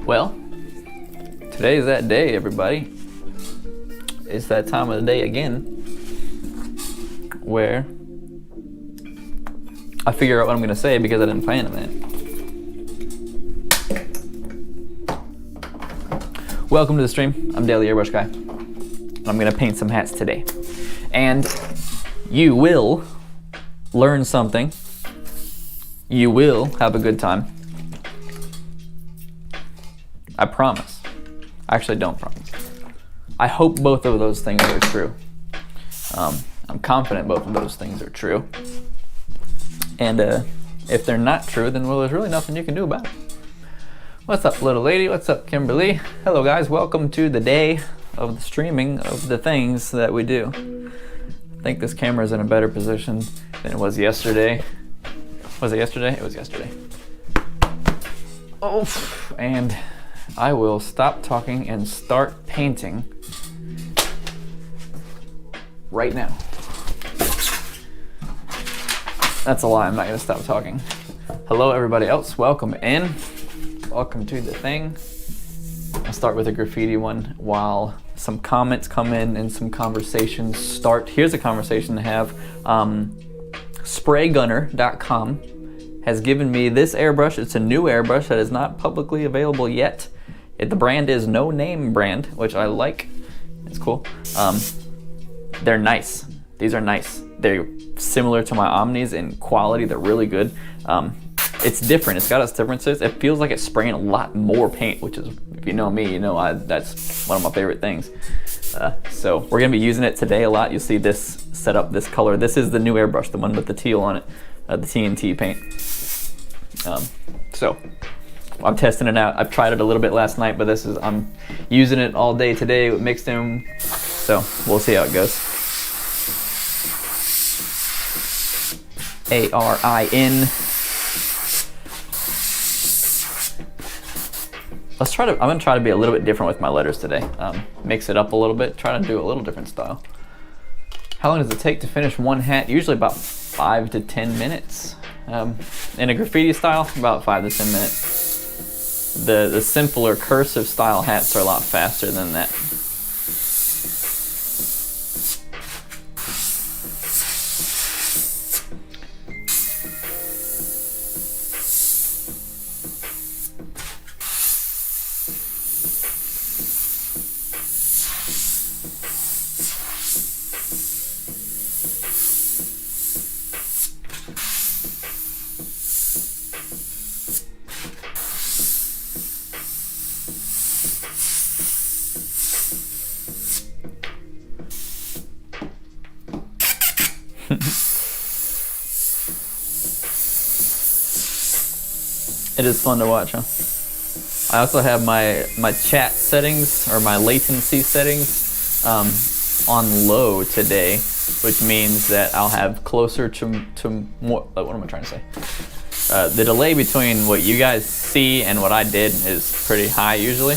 Well, today's that day, everybody. It's that time of the day again where I figure out what I'm gonna say because I didn't plan it, man. Welcome to the stream. I'm Daily Airbrush Guy. I'm gonna paint some hats today. And you will learn something. You will have a good time. I promise. I actually don't promise. I hope both of those things are true. I'm confident both of those things are true. And if they're not true, then well, there's really nothing you can do about it. What's up, little lady? What's up, Kimberly? Hello, guys. Welcome to the day of the streaming of the things that we do. I think this camera's in a better position than it was yesterday. Was it yesterday? It was yesterday. Oh, and I will stop talking and start painting right now. That's a lie, I'm not gonna stop talking. Hello everybody else, welcome in. Welcome to the thing. I'll start with a graffiti one while some comments come in and some conversations start. Here's a conversation to have. Spraygunner.com has given me this airbrush. It's a new airbrush that is not publicly available yet. The brand is No Name brand, which I like. It's cool. They're nice. These are nice. They're similar to my Omnis in quality. They're really good. It's different. It's got its differences. It feels like it's spraying a lot more paint, which is, if you know me, you know that's one of my favorite things. So we're gonna be using it today a lot. You'll see this set up, this color. This is the new airbrush, the one with the teal on it, the TNT paint. So I'm testing it out. I've tried it a little bit last night, but I'm using it all day today with mixed in. So we'll see how it goes. ARIN. I'm gonna try to be a little bit different with my letters today. Mix it up a little bit, try to do a little different style. How long does it take to finish one hat? Usually about 5 to 10 minutes. In a graffiti style, about 5 to 10 minutes. The simpler cursive style hats are a lot faster than that. It is fun to watch, huh? I also have my chat settings, or my latency settings, on low today, which means that I'll have closer to more, what am I trying to say? The delay between what you guys see and what I did is pretty high usually.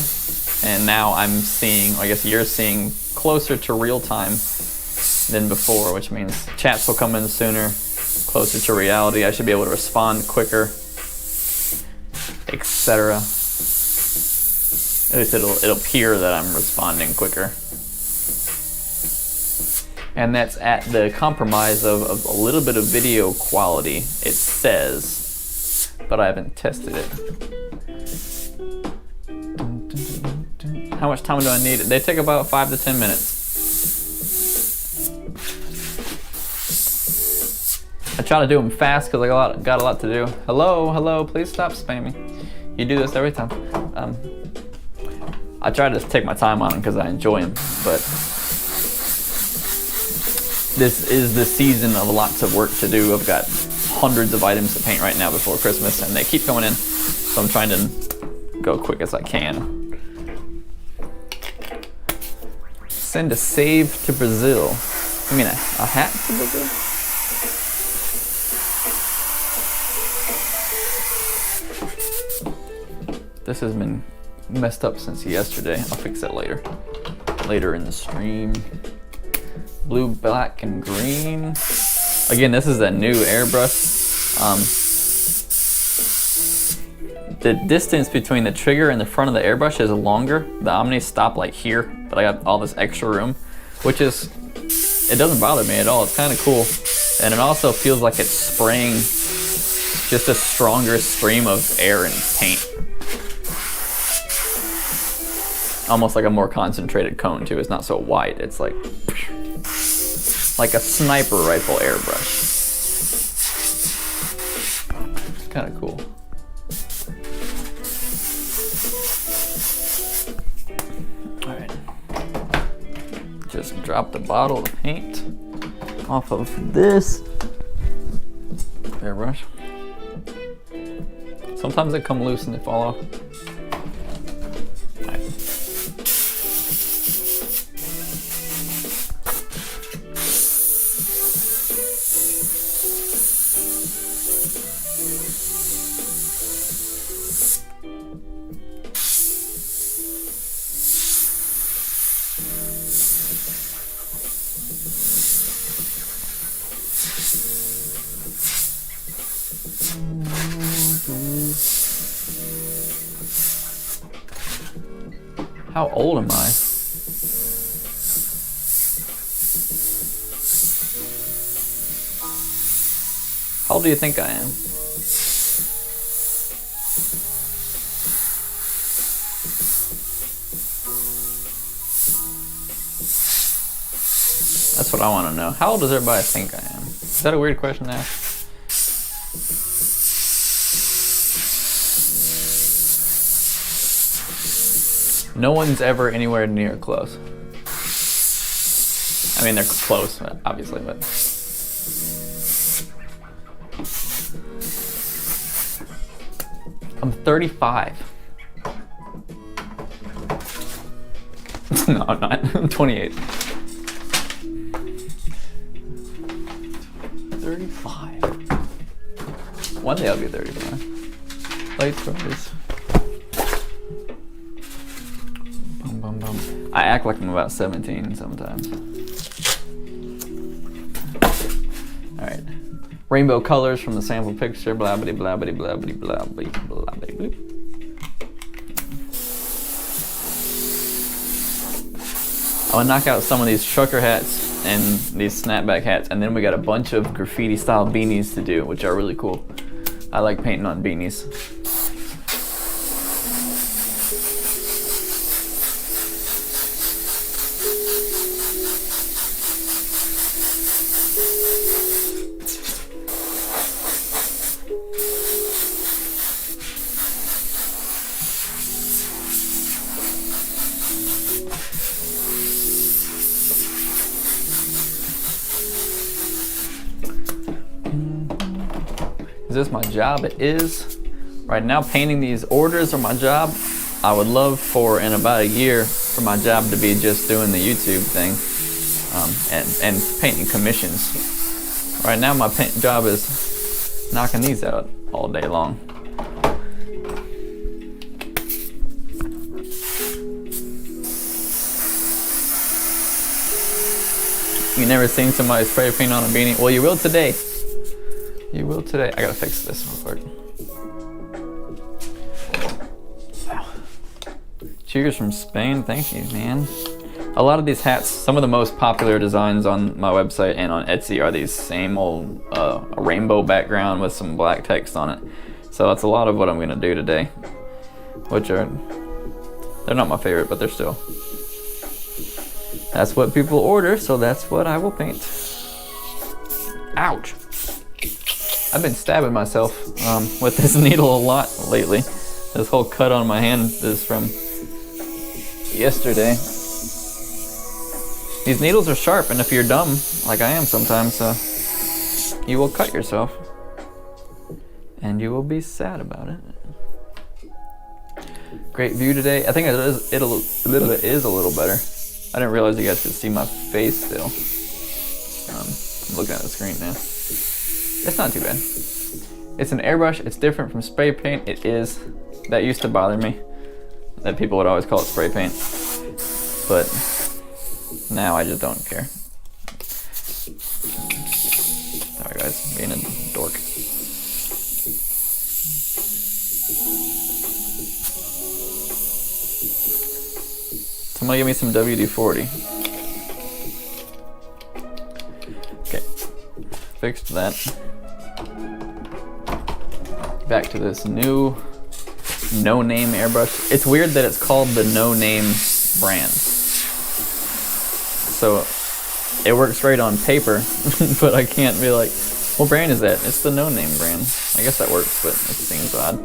And now I'm seeing, I guess you're seeing closer to real time than before, which means chats will come in sooner, closer to reality. I should be able to respond quicker, etc. At least it'll appear that I'm responding quicker. And that's at the compromise of a little bit of video quality, it says, but I haven't tested it. How much time do I need? They take about 5 to 10 minutes. I try to do them fast because I got a lot to do. Hello, please stop spamming. You do this every time. I try to take my time on them because I enjoy them, but this is the season of lots of work to do. I've got hundreds of items to paint right now before Christmas, and they keep coming in, so I'm trying to go quick as I can. Send a save to Brazil. I mean a hat to Brazil? This has been messed up since yesterday. I'll fix it later. Later in the stream. Blue, black, and green. Again, this is a new airbrush. the distance between the trigger and the front of the airbrush is longer. The Omnis stop like here, but I got all this extra room, which is, it doesn't bother me at all. It's kind of cool. And it also feels like it's spraying just a stronger stream of air and paint. Almost like a more concentrated cone too. It's not so wide. It's like a sniper rifle airbrush. Kind of cool. All right. Just drop the bottle of paint off of this airbrush. Sometimes they come loose and they fall off. How old am I? How old do you think I am? That's what I want to know. How old does everybody think I am? Is that a weird question to ask? No one's ever anywhere near close. I mean, they're close, obviously, but. I'm 35. No, I'm not. I'm 28. 35. One day I'll be 35. Late 20s. I act like I'm about 17 sometimes. All right. Rainbow colors from the sample picture, blah blah blah blah blah blah blah blah blah blah. I'm gonna knock out some of these trucker hats and these snapback hats, and then we got a bunch of graffiti style beanies to do, which are really cool. I like painting on beanies. Is this my job? It is. Right now, painting these orders are my job. I would love for, in about a year, for my job to be just doing the YouTube thing and painting commissions. Right now, my paint job is knocking these out all day long. You never seen somebody spray paint on a beanie? Well, you will today. You will today. I gotta fix this real quick. Wow. Cheers from Spain. Thank you, man. A lot of these hats, some of the most popular designs on my website and on Etsy are these same old a rainbow background with some black text on it. So that's a lot of what I'm gonna do today. Which are, they're not my favorite, but they're still. That's what people order, so that's what I will paint. Ouch. I've been stabbing myself with this needle a lot lately. This whole cut on my hand is from yesterday. These needles are sharp, and if you're dumb, like I am sometimes, you will cut yourself. And you will be sad about it. Great view today. I think it is a little better. I didn't realize you guys could see my face still. I'm looking at the screen now. It's not too bad. It's an airbrush. It's different from spray paint. It is. That used to bother me, that people would always call it spray paint. But now I just don't care. Sorry guys, being a dork. Somebody give me some WD-40. Okay, fixed that. Back to this new no-name airbrush. It's weird that it's called the no-name brand. So it works great on paper, but I can't be like, what brand is that? It's the no-name brand. I guess that works, but it seems odd.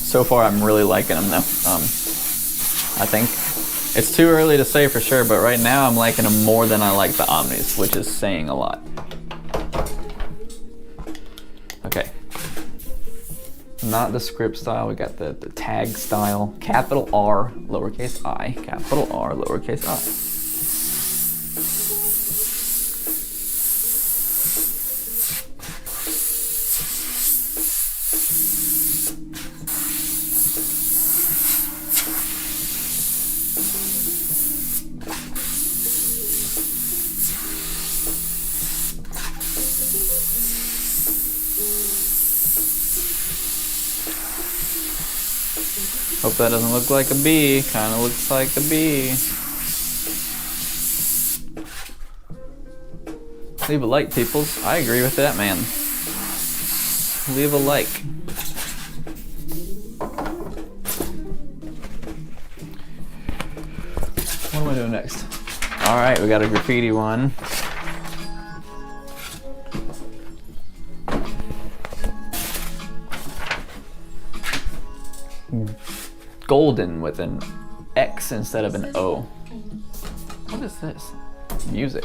So far, I'm really liking them though. I think it's too early to say for sure, but right now I'm liking them more than I like the Omnis, which is saying a lot. Okay. Not the script style, we got the tag style. Capital R, lowercase I, capital R, lowercase I. Hope that doesn't look like a bee. Kind of looks like a bee. Leave a like, peoples. I agree with that, man. Leave a like. What am I doing next? All right, we got a graffiti one. Golden with an X instead of an O. What is this? Music.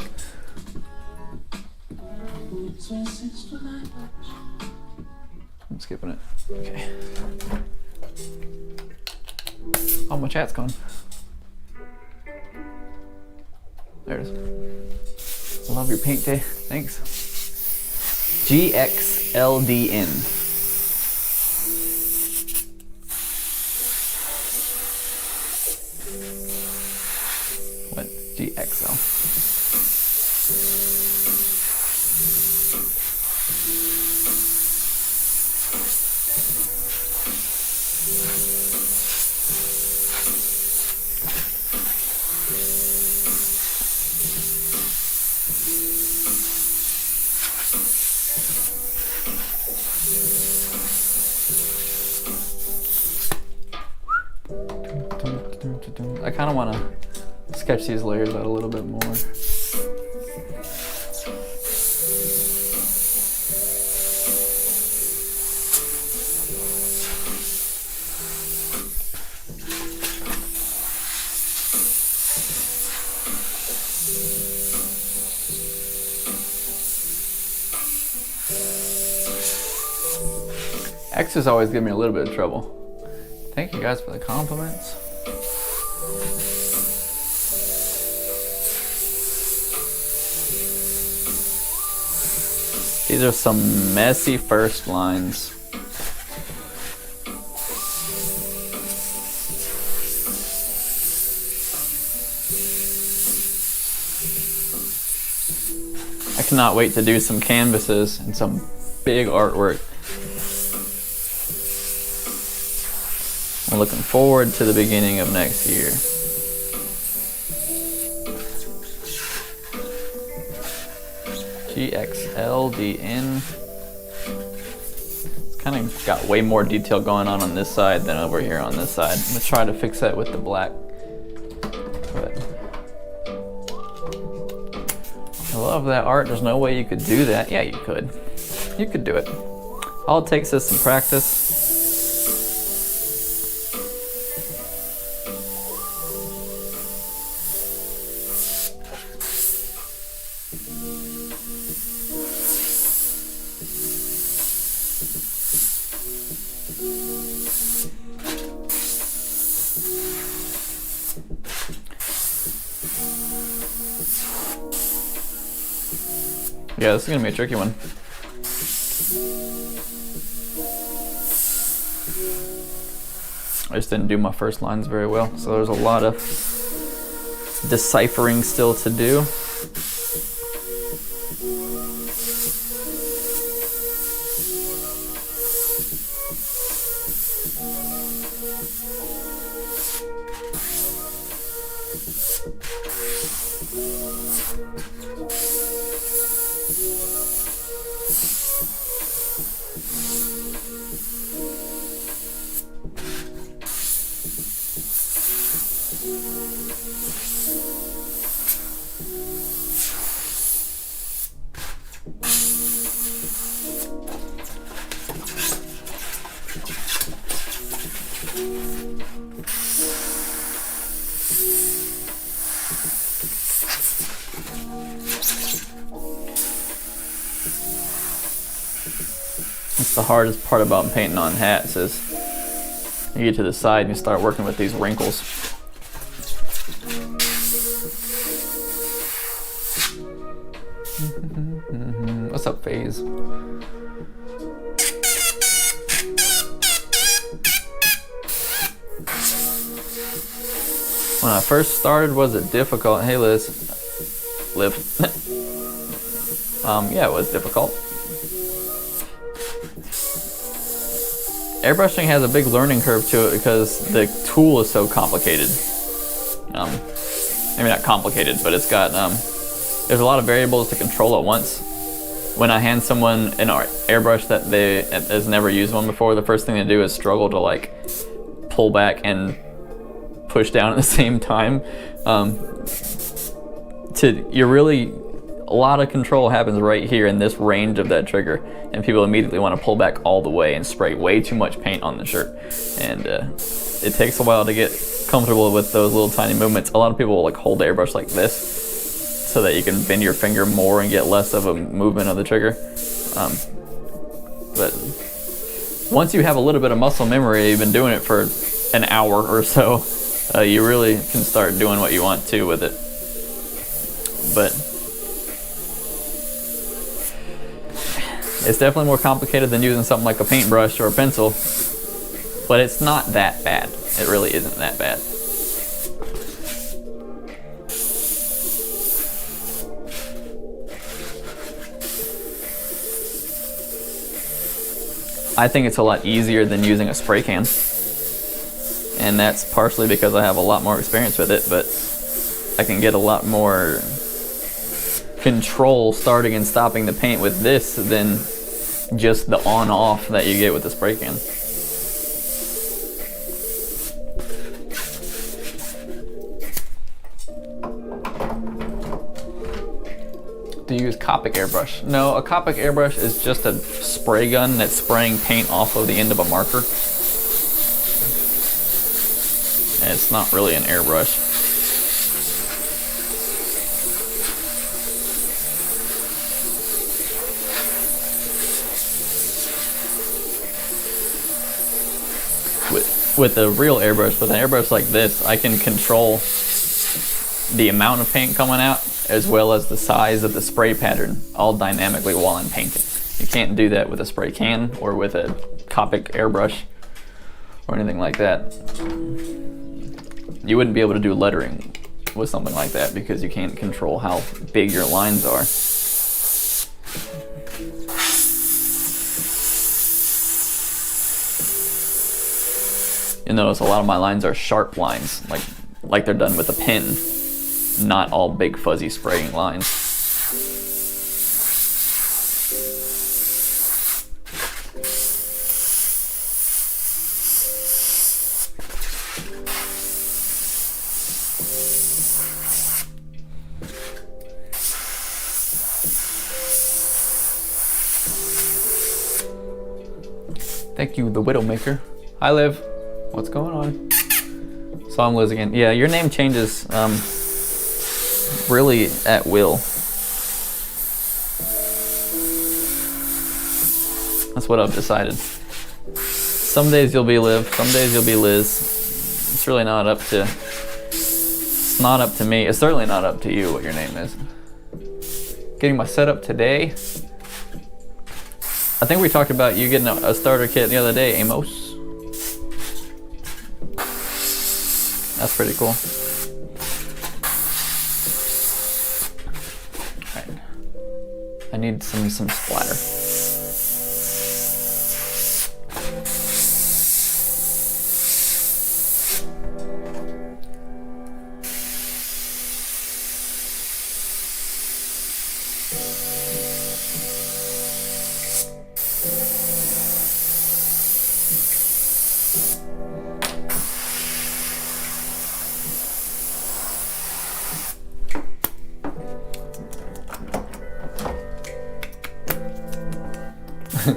I'm skipping it. Okay. Oh, my chat's gone. There it is. I love your paint day. Thanks. GXLDN. What? GXL. I kind of want to sketch these layers out a little bit more. X's always give me a little bit of trouble. Thank you guys for the compliments. These are some messy first lines. I cannot wait to do some canvases and some big artwork. I'm looking forward to the beginning of next year. GXLDN. It's kind of got way more detail going on this side than over here on this side. I'm gonna try to fix that with the black. But I love that art. There's no way you could do that. Yeah, you could. You could do it. All it takes is some practice. Yeah, this is gonna be a tricky one. I just didn't do my first lines very well, so there's a lot of deciphering still to do. That's the hardest part about painting on hats is you get to the side and you start working with these wrinkles. What's up, FaZe? When I first started, was it difficult? Hey Liz. Liv. Yeah, it was difficult. Airbrushing has a big learning curve to it because the tool is so complicated. Maybe not complicated, but it's got, there's a lot of variables to control at once. When I hand someone an airbrush that has never used one before, the first thing they do is struggle to like pull back and push down at the same time. A lot of control happens right here in this range of that trigger, and people immediately want to pull back all the way and spray way too much paint on the shirt. And it takes a while to get comfortable with those little tiny movements. A lot of people will like hold the airbrush like this so that you can bend your finger more and get less of a movement of the trigger. But once you have a little bit of muscle memory, you've been doing it for an hour or so, you really can start doing what you want to with it. But it's definitely more complicated than using something like a paintbrush or a pencil, but it's not that bad. It really isn't that bad. I think it's a lot easier than using a spray can, and that's partially because I have a lot more experience with it, but I can get a lot more control starting and stopping the paint with this than just the on-off that you get with the spray can. Do you use Copic airbrush? No, a Copic airbrush is just a spray gun that's spraying paint off of the end of a marker. And it's not really an airbrush. With a real airbrush, with an airbrush like this, I can control the amount of paint coming out as well as the size of the spray pattern all dynamically while I'm painting. You can't do that with a spray can or with a Copic airbrush or anything like that. You wouldn't be able to do lettering with something like that because you can't control how big your lines are. You notice a lot of my lines are sharp lines, like they're done with a pen, not all big fuzzy spraying lines. Thank you, the Widowmaker. Hi, Liv. What's going on? So I'm Liz again. Yeah, your name changes really at will. That's what I've decided. Some days you'll be Liv, some days you'll be Liz. It's really not up to... It's not up to me. It's certainly not up to you what your name is. Getting my setup today. I think we talked about you getting a starter kit the other day, Amos. pretty cool. Alright. I need some splatter.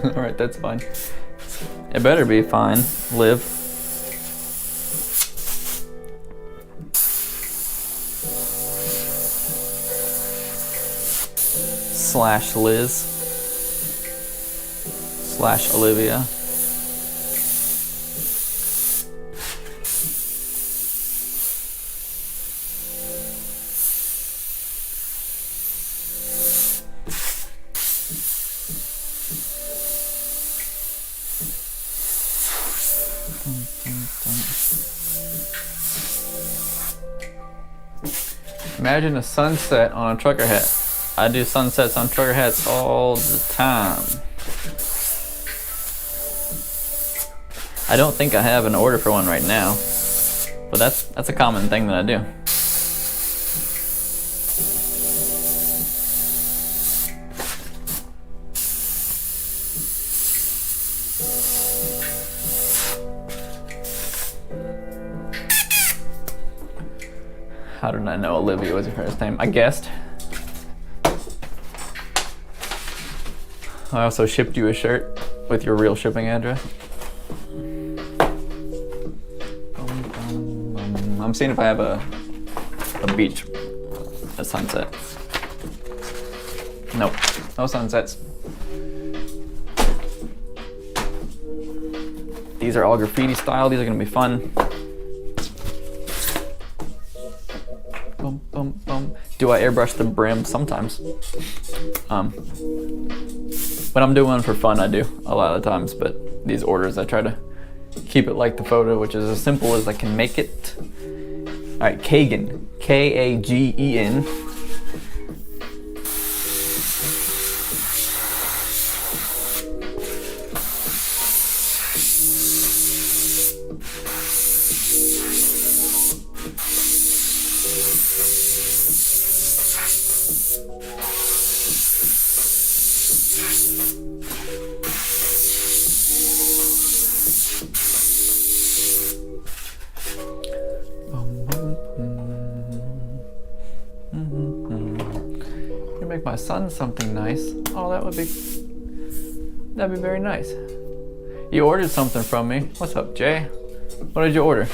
Alright, that's fine. It better be fine, Liv. Slash Liz. Slash Olivia. Imagine a sunset on a trucker hat. I do sunsets on trucker hats all the time. I don't think I have an order for one right now, but that's a common thing that I do. How did I know Olivia was your first name? I guessed. I also shipped you a shirt with your real shipping address. I'm seeing if I have a beach, a sunset. Nope, no sunsets. These are all graffiti style. These are gonna be fun. Do I airbrush the brim? Sometimes. When I'm doing one for fun, I do a lot of the times, but these orders, I try to keep it like the photo, which is as simple as I can make it. All right, Kagan, K-A-G-E-N. Make my son something nice. Oh, that'd be very nice. You ordered something from me. What's up, Jay? What did you order?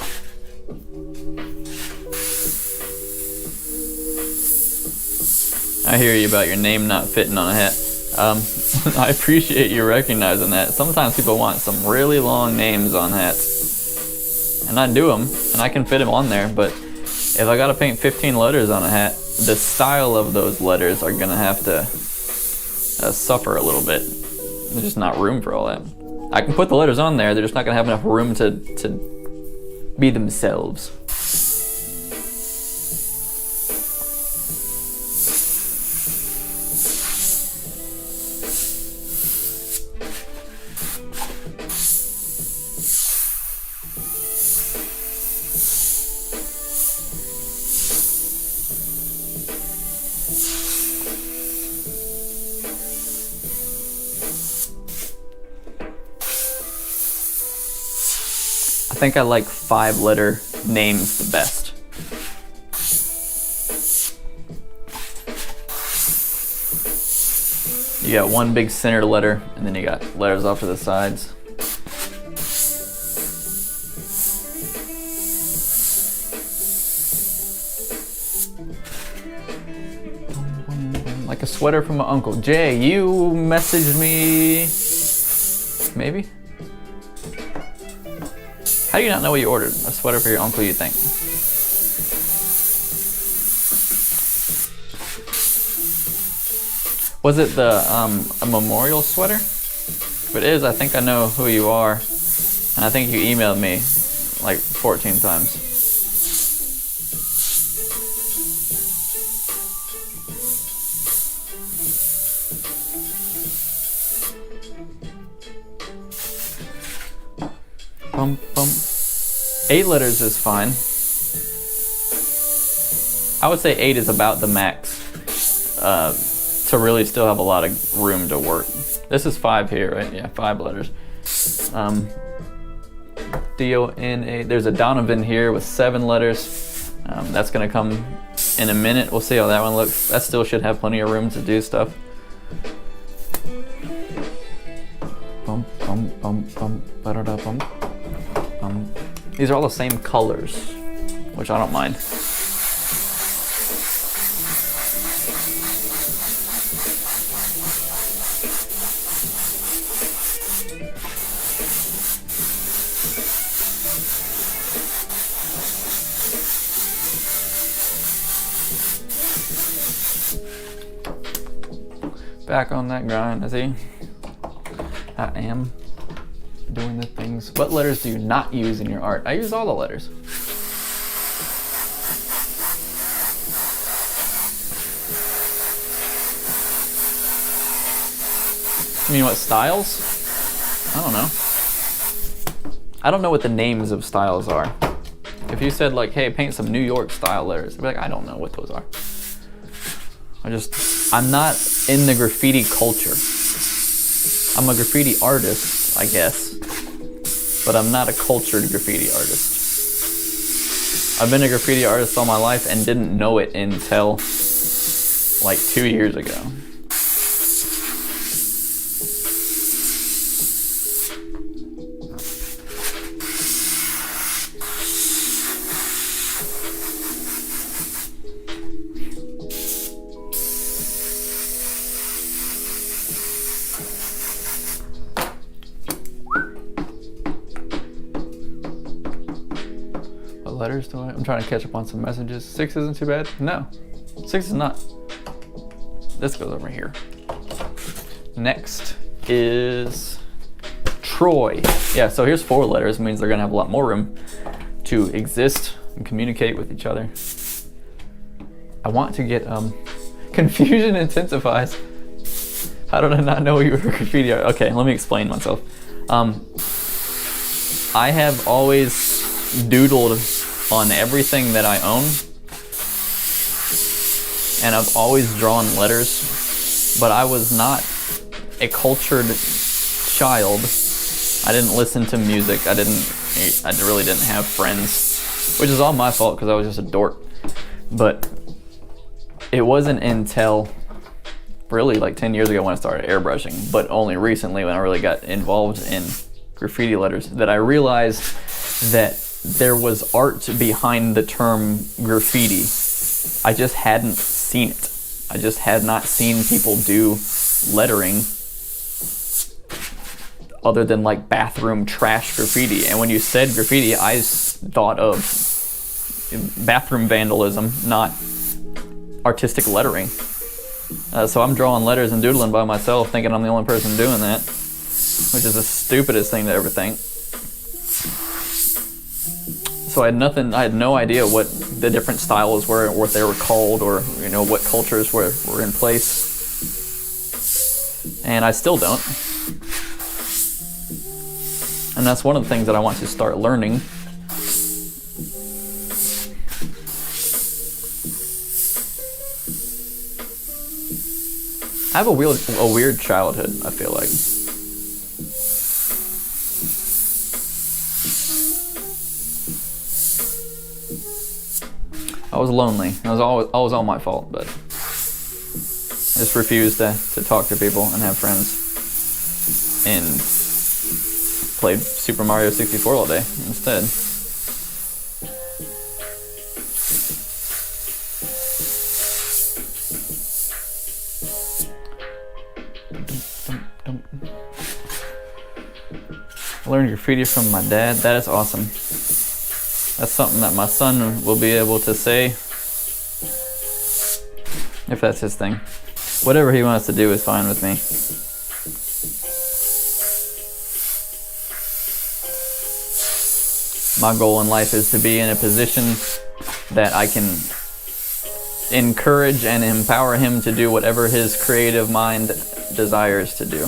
I hear you about your name not fitting on a hat. I appreciate you recognizing that. Sometimes people want some really long names on hats, and I do them, and I can fit them on there, but if I gotta paint 15 letters on a hat, the style of those letters are gonna have to suffer a little bit. There's just not room for all that. I can put the letters on there, they're just not gonna have enough room to be themselves. I think I like 5-letter names the best. You got one big center letter, and then you got letters off to the sides. Like a sweater from my uncle. Jay, you messaged me, maybe? How do you not know what you ordered? A sweater for your uncle, you think? Was it the a memorial sweater? If it is, I think I know who you are. And I think you emailed me like 14 times. Bum, bum. 8 letters is fine. I would say 8 is about the max to really still have a lot of room to work. This is 5 here, right? Yeah, 5 letters. D-O-N-A. There's a Donovan here with 7 letters. That's gonna come in a minute. We'll see how that one looks. That still should have plenty of room to do stuff. Bum, bum, bum, bum, ba-da-da, bum, bum. These are all the same colors, which I don't mind. Back on that grind, I see. I am doing the things. What letters do you not use in your art? I use all the letters. You mean what styles? I don't know. I don't know what the names of styles are. If you said like, hey, paint some New York style letters, I'd be like, I don't know what those are. I'm not in the graffiti culture. I'm a graffiti artist, I guess, but I'm not a cultured graffiti artist. I've been a graffiti artist all my life and didn't know it until like 2 years ago. Letters do I'm trying to catch up on some messages. 6 isn't too bad. No, 6 is not. This goes over here. Next is Troy. Yeah, so here's 4 letters. It means they're gonna have a lot more room to exist and communicate with each other. I want to get confusion intensifies. How did I not know you were a graffiti artist? Okay, let me explain myself. I have always doodled on everything that I own, and I've always drawn letters, but I was not a cultured child. I didn't listen to music. I really didn't have friends, which is all my fault because I was just a dork. But it wasn't until really like 10 years ago when I started airbrushing, but only recently when I really got involved in graffiti letters that I realized that there was art behind the term graffiti. I just hadn't seen it. I just had not seen people do lettering other than like bathroom trash graffiti. And when you said graffiti, I thought of bathroom vandalism, not artistic lettering. So I'm drawing letters and doodling by myself, thinking I'm the only person doing that, which is the stupidest thing to ever think. So I had no idea what the different styles were, what they were called, or what cultures were in place. And I still don't. And that's one of the things that I want to start learning. I have a weird childhood, I feel like. I was lonely. It was always all my fault, but I just refused to talk to people and have friends, and played Super Mario 64 all day instead. I learned graffiti from my dad. That is awesome. That's something that my son will be able to say, if that's his thing. Whatever he wants to do is fine with me. My goal in life is to be in a position that I can encourage and empower him to do whatever his creative mind desires to do.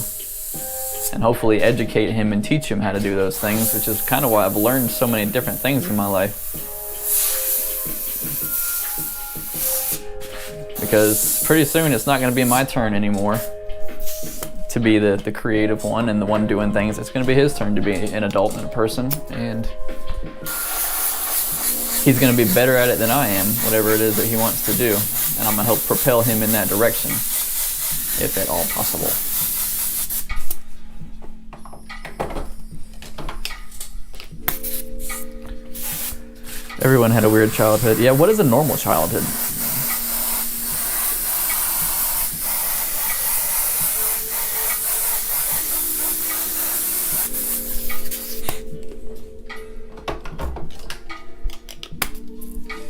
and hopefully educate him and teach him how to do those things, which is kind of why I've learned so many different things in my life. Because pretty soon it's not going to be my turn anymore to be the creative one and the one doing things. It's going to be his turn to be an adult and a person, and he's going to be better at it than I am, whatever it is that he wants to do. And I'm going to help propel him in that direction, if at all possible. Everyone had a weird childhood. Yeah, what is a normal childhood?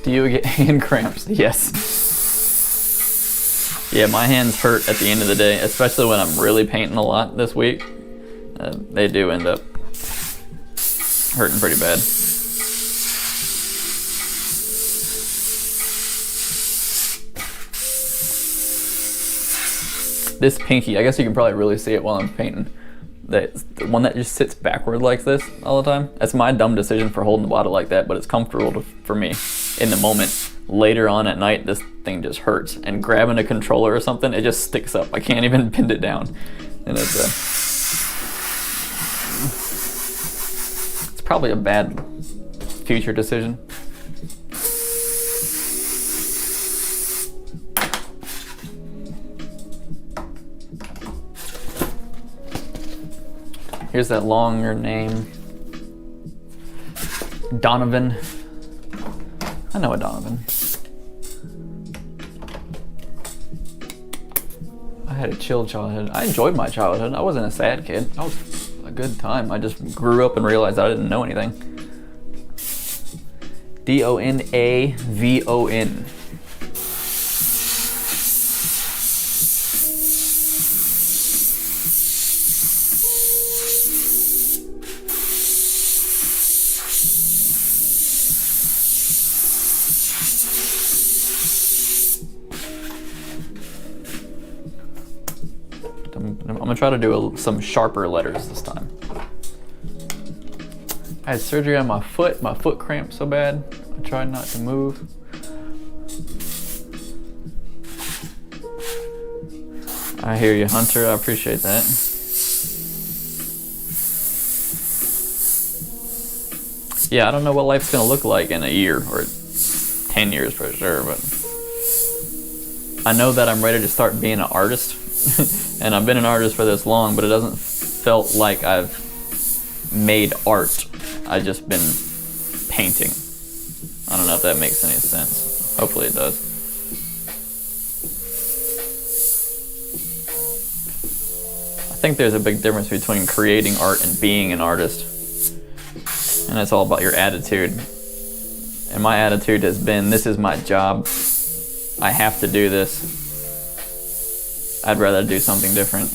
Do you get hand cramps? Yes. Yeah, my hands hurt at the end of the day, especially when I'm really painting a lot this week. They do end up hurting pretty bad. This pinky, I guess you can probably really see it while I'm painting. The one that just sits backward like this all the time. That's my dumb decision for holding the bottle like that, but it's comfortable for me in the moment. Later on at night, this thing just hurts. And grabbing a controller or something, it just sticks up. I can't even bend it down. And it's probably a bad future decision. Here's that longer name. Donovan. I know a Donovan. I had a chill childhood. I enjoyed my childhood. I wasn't a sad kid. I was a good time. I just grew up and realized I didn't know anything. Donavon. I'm gonna try to do some sharper letters this time. I had surgery on my foot cramped so bad. I tried not to move. I hear you, Hunter, I appreciate that. Yeah, I don't know what life's gonna look like in a year or 10 years for sure, but I know that I'm ready to start being an artist. And I've been an artist for this long, but it doesn't felt like I've made art. I've just been painting. I don't know if that makes any sense. Hopefully it does. I think there's a big difference between creating art and being an artist. And it's all about your attitude. And my attitude has been, this is my job. I have to do this. I'd rather do something different.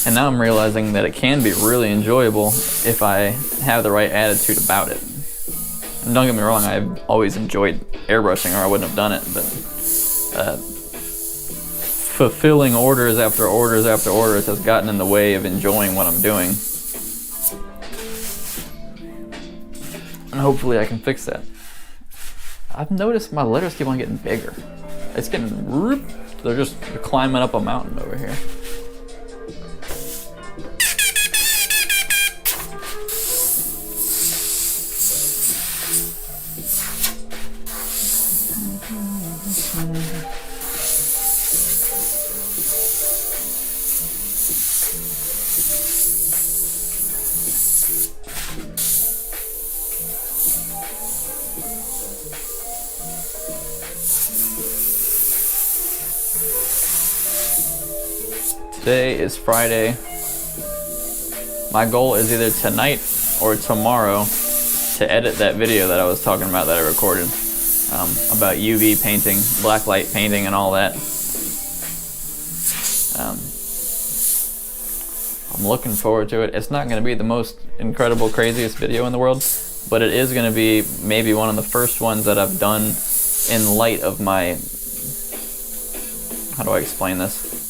And now I'm realizing that it can be really enjoyable if I have the right attitude about it. And don't get me wrong, I've always enjoyed airbrushing or I wouldn't have done it, but fulfilling orders after orders after orders has gotten in the way of enjoying what I'm doing. And hopefully I can fix that. I've noticed my letters keep on getting bigger. It's getting, they're just climbing up a mountain over here. Today is Friday. My goal is either tonight or tomorrow to edit that video that I was talking about that I recorded about UV painting, blacklight painting and all that. I'm looking forward to it. It's not going to be the most incredible, craziest video in the world, but it is going to be maybe one of the first ones that I've done in light of my, how do I explain this?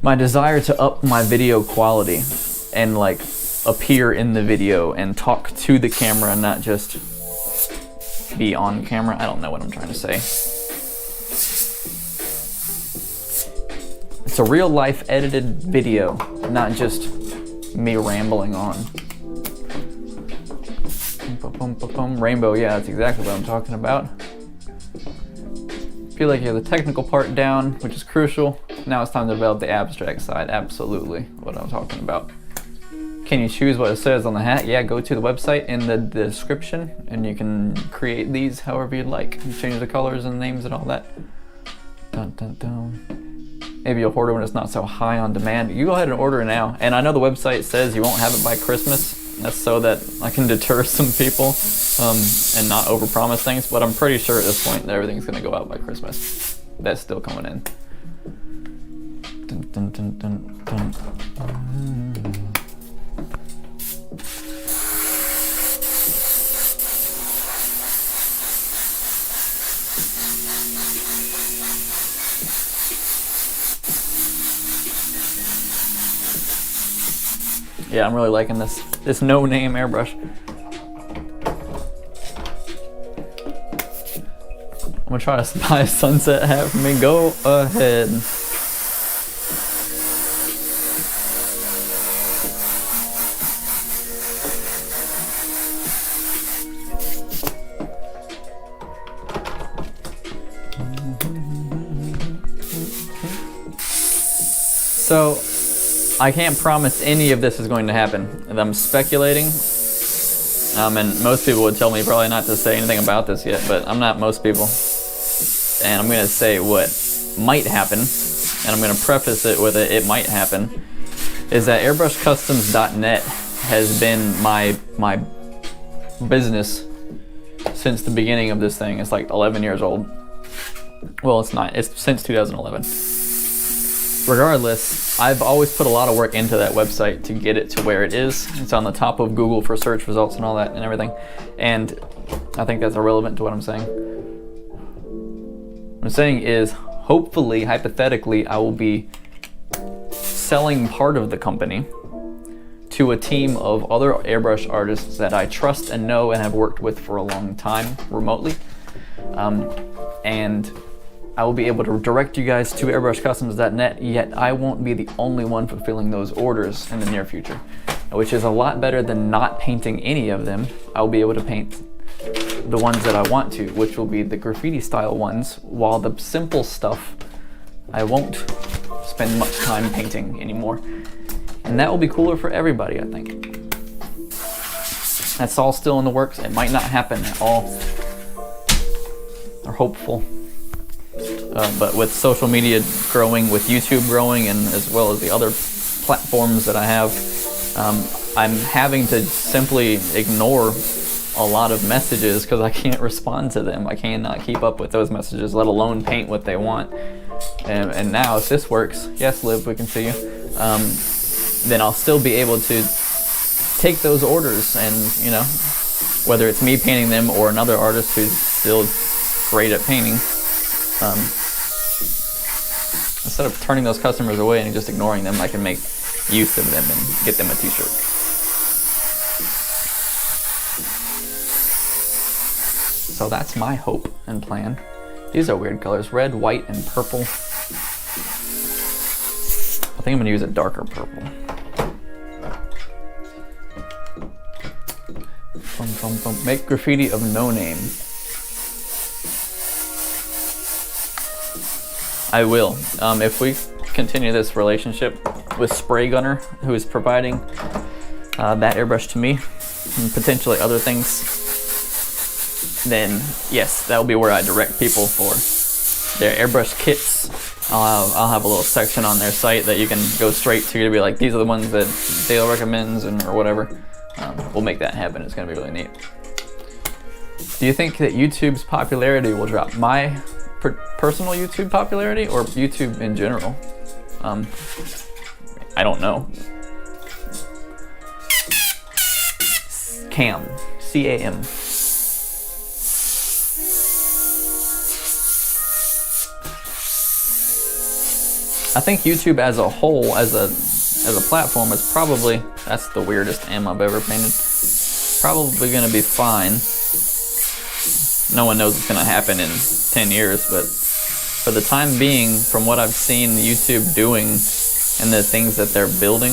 my desire to up my video quality and like appear in the video and talk to the camera and not just be on camera. I don't know what I'm trying to say. It's a real life edited video, not just me rambling on. Rainbow, yeah, that's exactly what I'm talking about. Feel like you have the technical part down, which is crucial. Now it's time to develop the abstract side. Absolutely what I'm talking about. Can you choose what it says on the hat? Yeah, go to the website in the description and you can create these however you'd like. You change the colors and names and all that. Dun, dun, dun. Maybe you'll order when it's not so high on demand. You go ahead and order now. And I know the website says you won't have it by Christmas. That's so that I can deter some people and not overpromise things. But I'm pretty sure at this point that everything's gonna go out by Christmas. That's still coming in. Dun, dun, dun, dun, dun. Yeah, I'm really liking this no-name airbrush. I'm gonna try to buy a sunset hat for me. Go ahead. So, I can't promise any of this is going to happen. I'm speculating, and most people would tell me probably not to say anything about this yet, but I'm not most people. And I'm gonna say what might happen, and I'm gonna preface it with it might happen, is that airbrushcustoms.net has been my business since the beginning of this thing. It's like 11 years old. Well, it's not, it's since 2011. Regardless, I've always put a lot of work into that website to get it to where it is. It's on the top of Google for search results and all that and everything. And I think that's irrelevant to what I'm saying. What I'm saying is, hopefully, hypothetically, I will be selling part of the company to a team of other airbrush artists that I trust and know and have worked with for a long time remotely. And I will be able to direct you guys to airbrushcustoms.net, yet I won't be the only one fulfilling those orders in the near future, which is a lot better than not painting any of them. I'll be able to paint the ones that I want to, which will be the graffiti style ones, while the simple stuff I won't spend much time painting anymore. And that will be cooler for everybody, I think. That's all still in the works. It might not happen at all. Or hopeful. But with social media growing, with YouTube growing, and as well as the other platforms that I have, I'm having to simply ignore a lot of messages because I can't respond to them. I cannot keep up with those messages, let alone paint what they want. And now, if this works, yes, Liv, we can see you, then I'll still be able to take those orders and, you know, whether it's me painting them or another artist who's still great at painting, instead of turning those customers away and just ignoring them, I can make use of them and get them a t-shirt. So that's my hope and plan. These are weird colors, red, white, and purple. I think I'm gonna use a darker purple. Make graffiti of no name. I will. If we continue this relationship with Spray Gunner, who is providing that airbrush to me, and potentially other things, then yes, that will be where I direct people for their airbrush kits. I'll have a little section on their site that you can go straight to be like, these are the ones that Dale recommends, or whatever. We'll make that happen. It's going to be really neat. Do you think that YouTube's popularity will drop? My personal YouTube popularity or YouTube in general? I don't know. Cam, C-A-M. I think YouTube as a whole, as a platform, is probably, that's the weirdest M I've ever painted, probably gonna be fine. No one knows what's gonna happen in 10 years, but for the time being, from what I've seen YouTube doing and the things that they're building,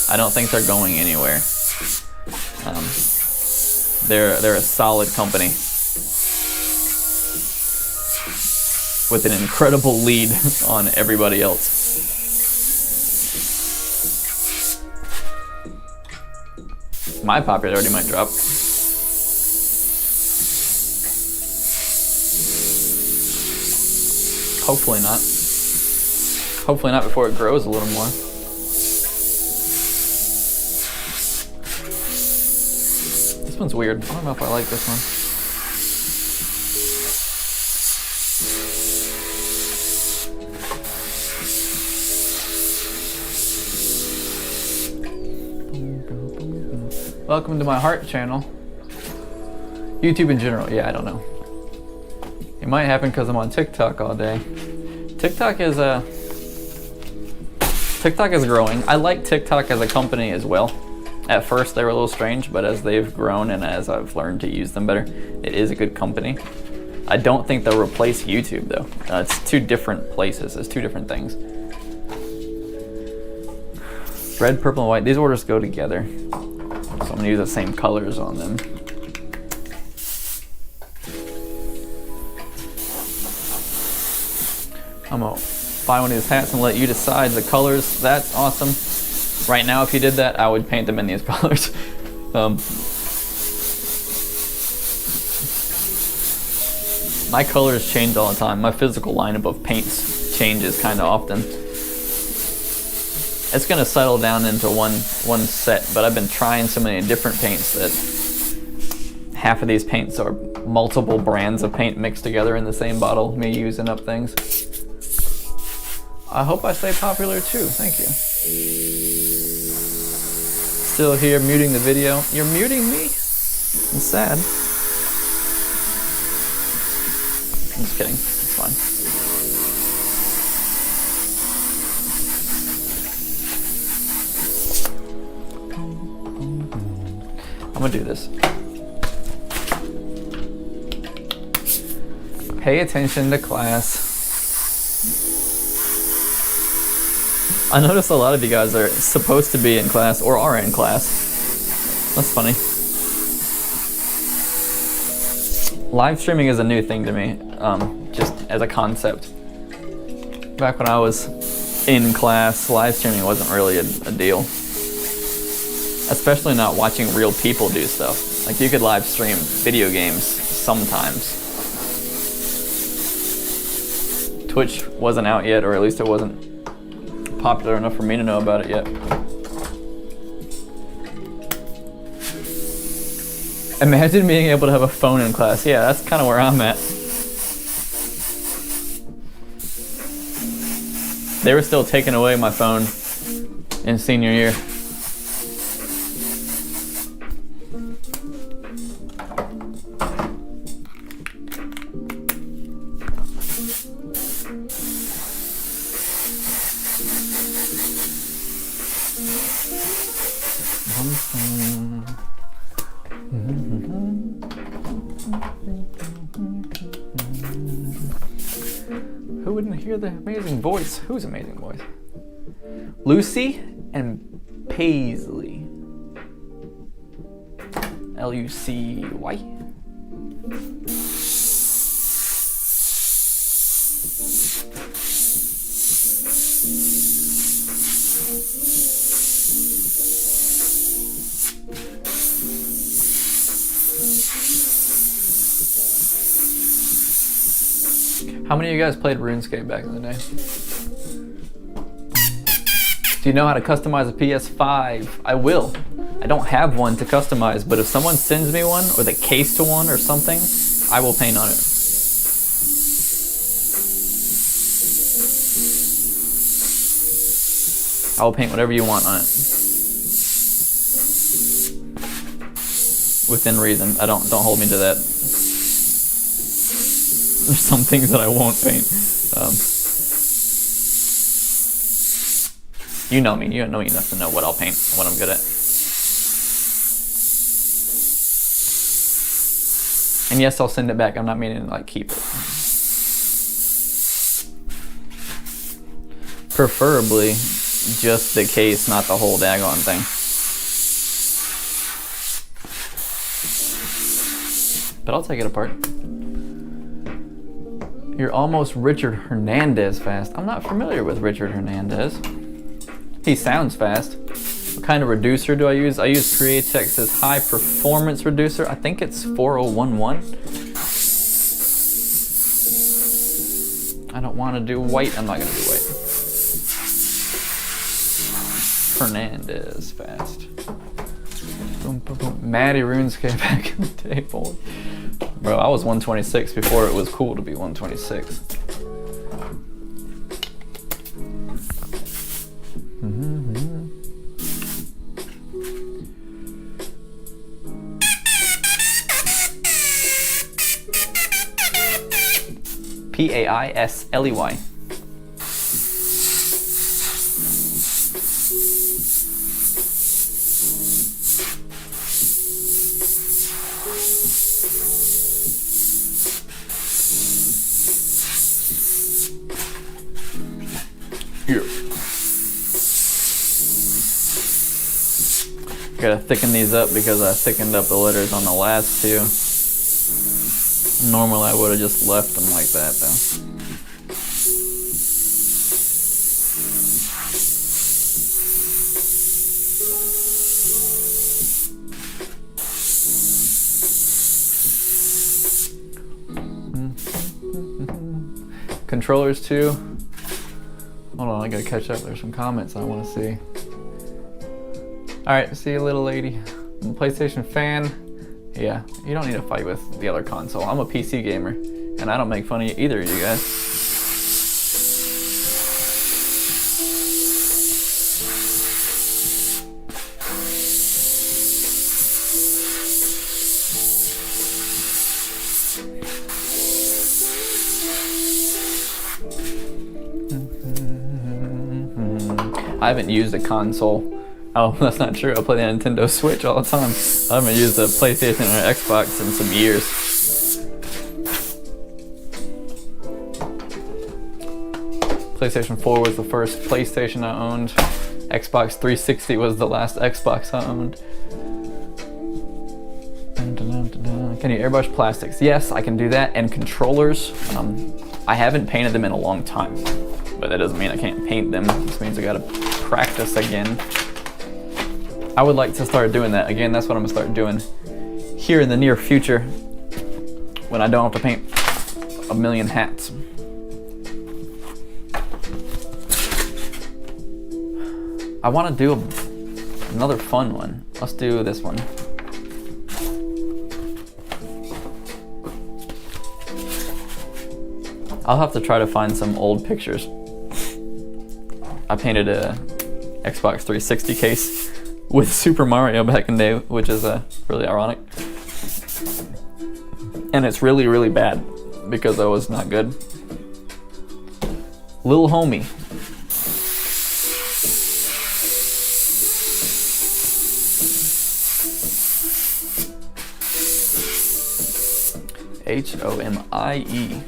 I don't think they're going anywhere. They're a solid company with an incredible lead on everybody else. My popularity might drop. Hopefully not. Hopefully not before it grows a little more. This one's weird. I don't know if I like this one. Welcome to my heart channel. YouTube in general, yeah, I don't know. It might happen because I'm on TikTok all day. TikTok is growing. I like TikTok as a company as well. At first they were a little strange, but as they've grown and as I've learned to use them better, it is a good company. I don't think they'll replace YouTube though. It's two different places, it's two different things. Red, purple, and white, these orders go together. So I'm gonna use the same colors on them. I'm gonna buy one of these hats and let you decide the colors. That's awesome. Right now, if you did that, I would paint them in these colors. My colors change all the time. My physical lineup of paints changes kind of often. It's gonna settle down into one set, but I've been trying so many different paints that half of these paints are multiple brands of paint mixed together in the same bottle, me using up things. I hope I stay popular too, thank you. Still here muting the video. You're muting me? I'm sad. I'm just kidding, it's fine. I'm gonna do this. Pay attention to class. I noticed a lot of you guys are supposed to be in class or are in class. That's funny. Live streaming is a new thing to me, just as a concept. Back when I was in class, live streaming wasn't really a deal. Especially not watching real people do stuff. Like you could live stream video games sometimes. Twitch wasn't out yet, or at least it wasn't popular enough for me to know about it yet. Imagine being able to have a phone in class. Yeah, that's kind of where I'm at. They were still taking away my phone in senior year. Who wouldn't hear the amazing voice? Whose amazing voice? Lucy and Paisley. L-U-C-Y. How many of you guys played RuneScape back in the day? Do you know how to customize a PS5? I will. I don't have one to customize, but if someone sends me one, or the case to one or something, I will paint on it. I will paint whatever you want on it. Within reason. Don't hold me to that. There's some things that I won't paint. You know me. You know me enough to know what I'll paint, what I'm good at. And yes, I'll send it back. I'm not meaning to like keep it. Preferably just the case, not the whole daggone thing. But I'll take it apart. You're almost Richard Hernandez fast. I'm not familiar with Richard Hernandez. He sounds fast. What kind of reducer do I use? I use Createx's high performance reducer. I think it's 4011. I don't want to do white. I'm not going to do white. Hernandez fast. Boom, boom, boom. Maddie RuneScape back in the day, boy. Bro, I was 126 before it was cool to be 126. PaisleY. Here. Gotta thicken these up because I thickened up the letters on the last two. Normally I would have just left them like that though. Controllers too. Hold on, I gotta catch up. There's some comments I want to see. Alright, see you, little lady. I'm a PlayStation fan. Yeah, you don't need to fight with the other console. I'm a PC gamer, and I don't make fun of either of you guys. I haven't used a console. Oh, that's not true. I play the Nintendo Switch all the time. I haven't used a PlayStation or Xbox in some years. PlayStation 4 was the first PlayStation I owned. Xbox 360 was the last Xbox I owned. Can you airbrush plastics? Yes, I can do that. And controllers, I haven't painted them in a long time. But that doesn't mean I can't paint them. This means I gotta practice again. I would like to start doing that. Again, that's what I'm gonna start doing here in the near future when I don't have to paint a million hats. I wanna do another fun one. Let's do this one. I'll have to try to find some old pictures. I painted a Xbox 360 case with Super Mario back in the day, which is really ironic. And it's really, really bad because I was not good. Lil Homie. Homie.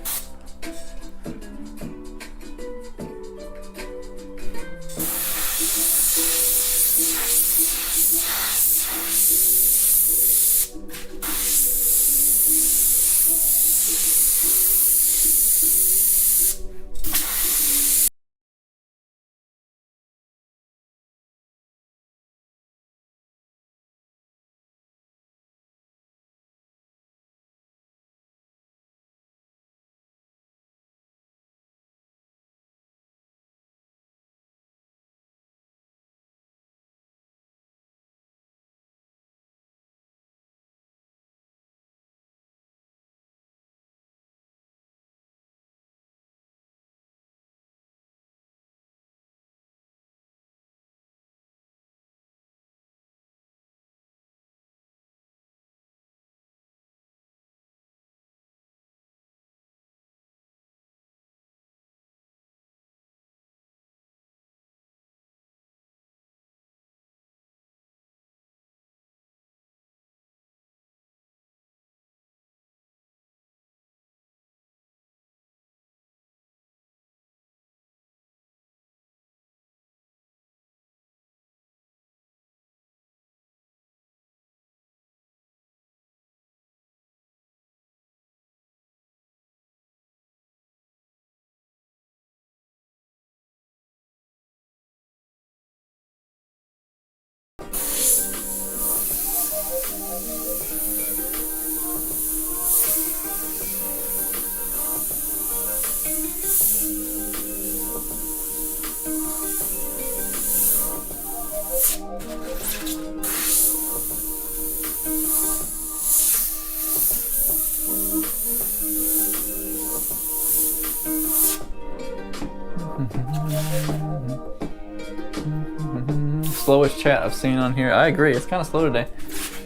slowest chat I've seen on here. I agree, it's kind of slow today.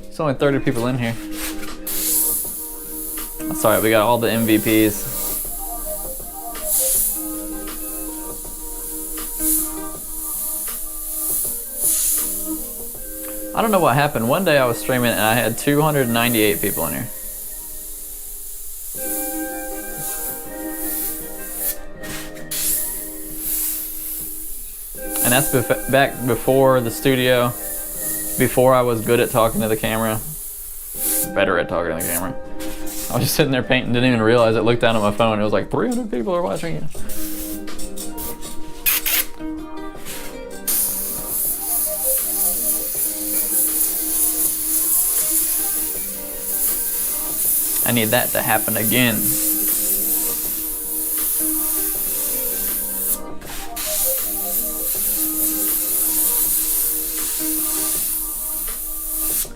It's only 30 people in here. That's alright, we got all the MVPs. I don't know what happened. One day I was streaming and I had 298 people in here. And that's back before the studio, before I was good at talking to the camera, better at talking to the camera. I was just sitting there painting, didn't even realize it, looked down at my phone, it was like 300 people are watching you. I need that to happen again.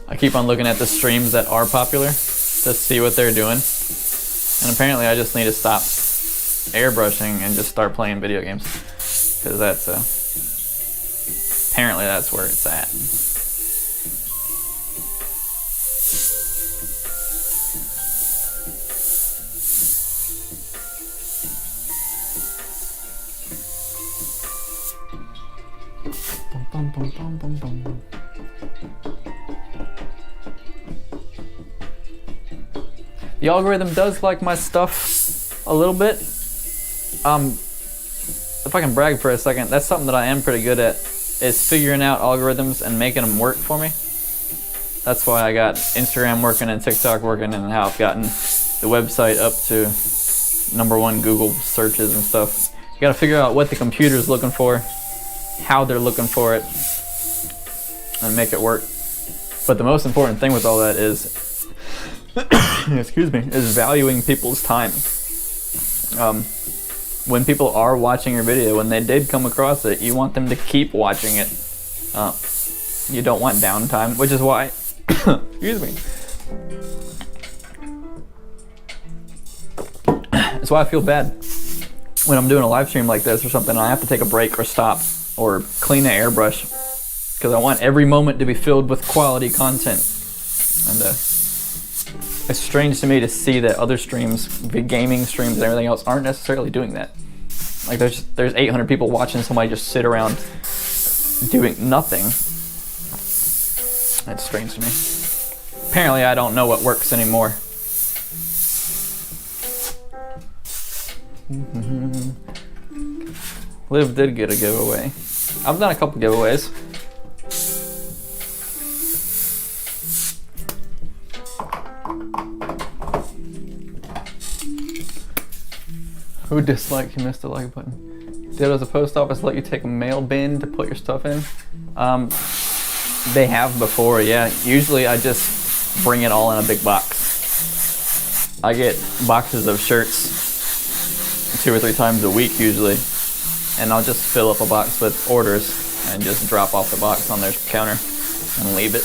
I keep on looking at the streams that are popular to see what they're doing. And apparently I just need to stop airbrushing and just start playing video games. Because that's, apparently that's where it's at. Bum, bum, bum, bum, bum, bum. The algorithm does like my stuff a little bit. If I can brag for a second, that's something that I am pretty good at, is figuring out algorithms and making them work for me. That's why I got Instagram working and TikTok working, and how I've gotten the website up to #1 Google searches and stuff. You gotta figure out what the computer's looking for, how they're looking for it, and make it work. But the most important thing with all that is excuse me, is valuing people's time. When people are watching your video, when they did come across it, you want them to keep watching it. You don't want downtime, which is why, excuse me. That's why I feel bad when I'm doing a live stream like this or something and I have to take a break or stop or clean the airbrush, because I want every moment to be filled with quality content. And it's strange to me to see that other streams, gaming streams and everything else, aren't necessarily doing that. Like there's 800 people watching somebody just sit around doing nothing. It's strange to me. Apparently I don't know what works anymore. Liv did get a giveaway. I've done a couple giveaways. Who disliked? You missed the like button. Does the post office let you take a mail bin to put your stuff in? They have before, yeah. Usually I just bring it all in a big box. I get boxes of shirts 2 or 3 times a week usually, and I'll just fill up a box with orders and just drop off the box on their counter and leave it.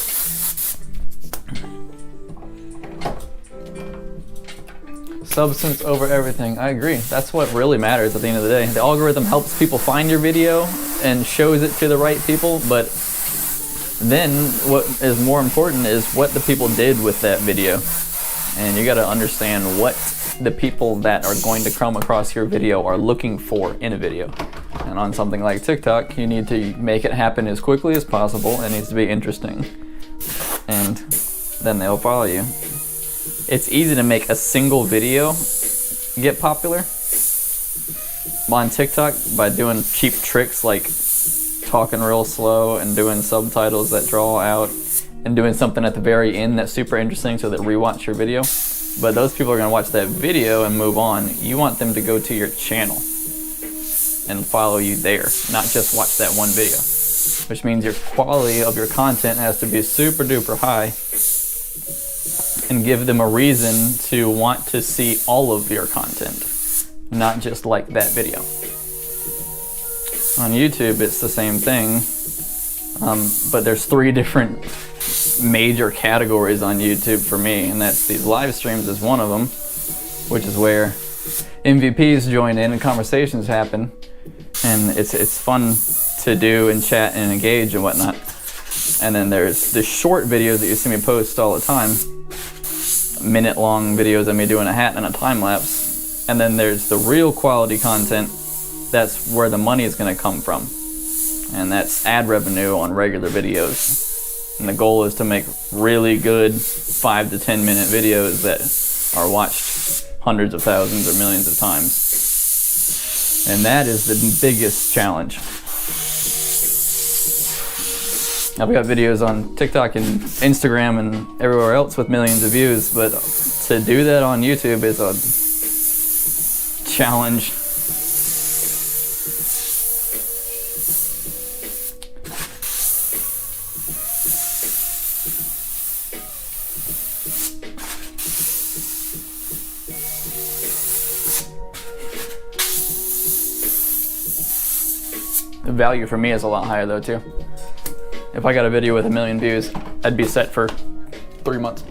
Substance over everything. I agree. That's what really matters at the end of the day. The algorithm helps people find your video and shows it to the right people, but then what is more important is what the people did with that video. And you got to understand what the people that are going to come across your video are looking for in a video. And on something like TikTok, you need to make it happen as quickly as possible. It needs to be interesting. And then they'll follow you. It's easy to make a single video get popular on TikTok by doing cheap tricks like talking real slow and doing subtitles that draw out and doing something at the very end that's super interesting so that rewatch your video. But those people are going to watch that video and move on. You want them to go to your channel and follow you there, not just watch that one video. Which means your quality of your content has to be super duper high and give them a reason to want to see all of your content, not just like that video. On YouTube, it's the same thing, but there's 3 different major categories on YouTube for me, and that's these live streams is one of them, which is where MVPs join in and conversations happen, and it's fun to do and chat and engage and whatnot. And then there's the short videos that you see me post all the time, minute-long videos of me doing a hat and a time lapse. And then there's the real quality content. That's where the money is going to come from, and that's ad revenue on regular videos. And the goal is to make really good 5 to 10 minute videos that are watched hundreds of thousands or millions of times. And that is the biggest challenge. I've got videos on TikTok and Instagram and everywhere else with millions of views, but to do that on YouTube is a challenge. The value for me is a lot higher though too. If I got a video with 1 million views, I'd be set for 3 months.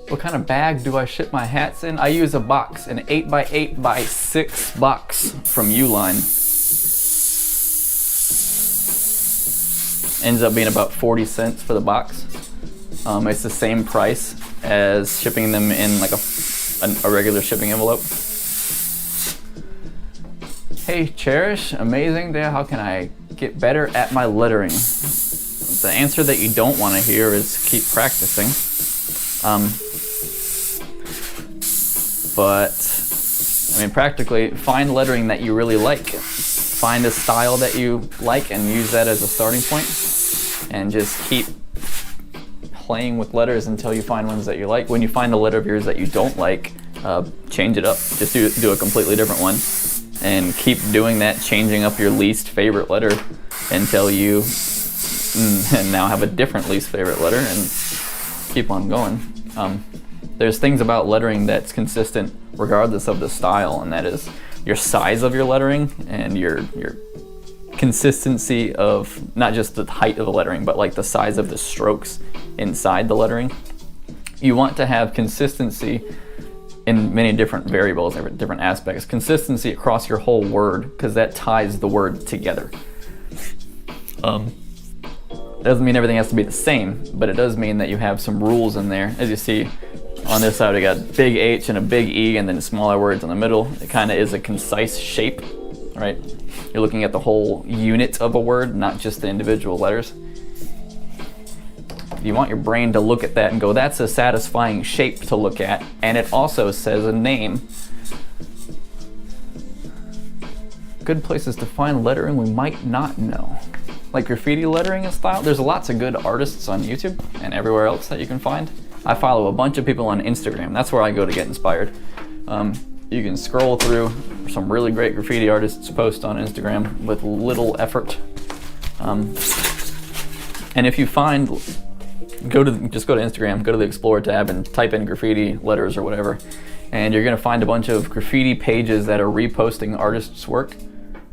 What kind of bag do I ship my hats in? I use a box, an 8x8x6 box from Uline. Ends up being about 40 cents for the box. It's the same price as shipping them in like a regular shipping envelope. Hey Cherish, amazing day. How can I get better at my lettering? The answer that you don't want to hear is keep practicing. But I mean, practically find lettering that you really like. Find a style that you like and use that as a starting point, and just keep playing with letters until you find ones that you like. When you find a letter of yours that you don't like, change it up. Just do a completely different one. And keep doing that, changing up your least favorite letter until you now have a different least favorite letter, and keep on going. There's things about lettering that's consistent regardless of the style, and that is your size of your lettering and your consistency of not just the height of the lettering, but like the size of the strokes inside the lettering. You want to have consistency in many different variables, different aspects. Consistency across your whole word, because that ties the word together. Doesn't mean everything has to be the same, but it does mean that you have some rules in there. As you see on this side, we got big H and a big E, and then smaller words in the middle. It kind of is a concise shape, right? You're looking at the whole unit of a word, not just the individual letters. You want your brain to look at that and go, that's a satisfying shape to look at, and it also says a name. Good places to find lettering we might not know. Like graffiti lettering and style, there's lots of good artists on YouTube and everywhere else that you can find. I follow a bunch of people on Instagram. That's where I go to get inspired. You can scroll through some really great graffiti artists post on Instagram with little effort. And if you find, just go to Instagram, go to the Explore tab and type in graffiti letters or whatever, and you're gonna find a bunch of graffiti pages that are reposting artists' work,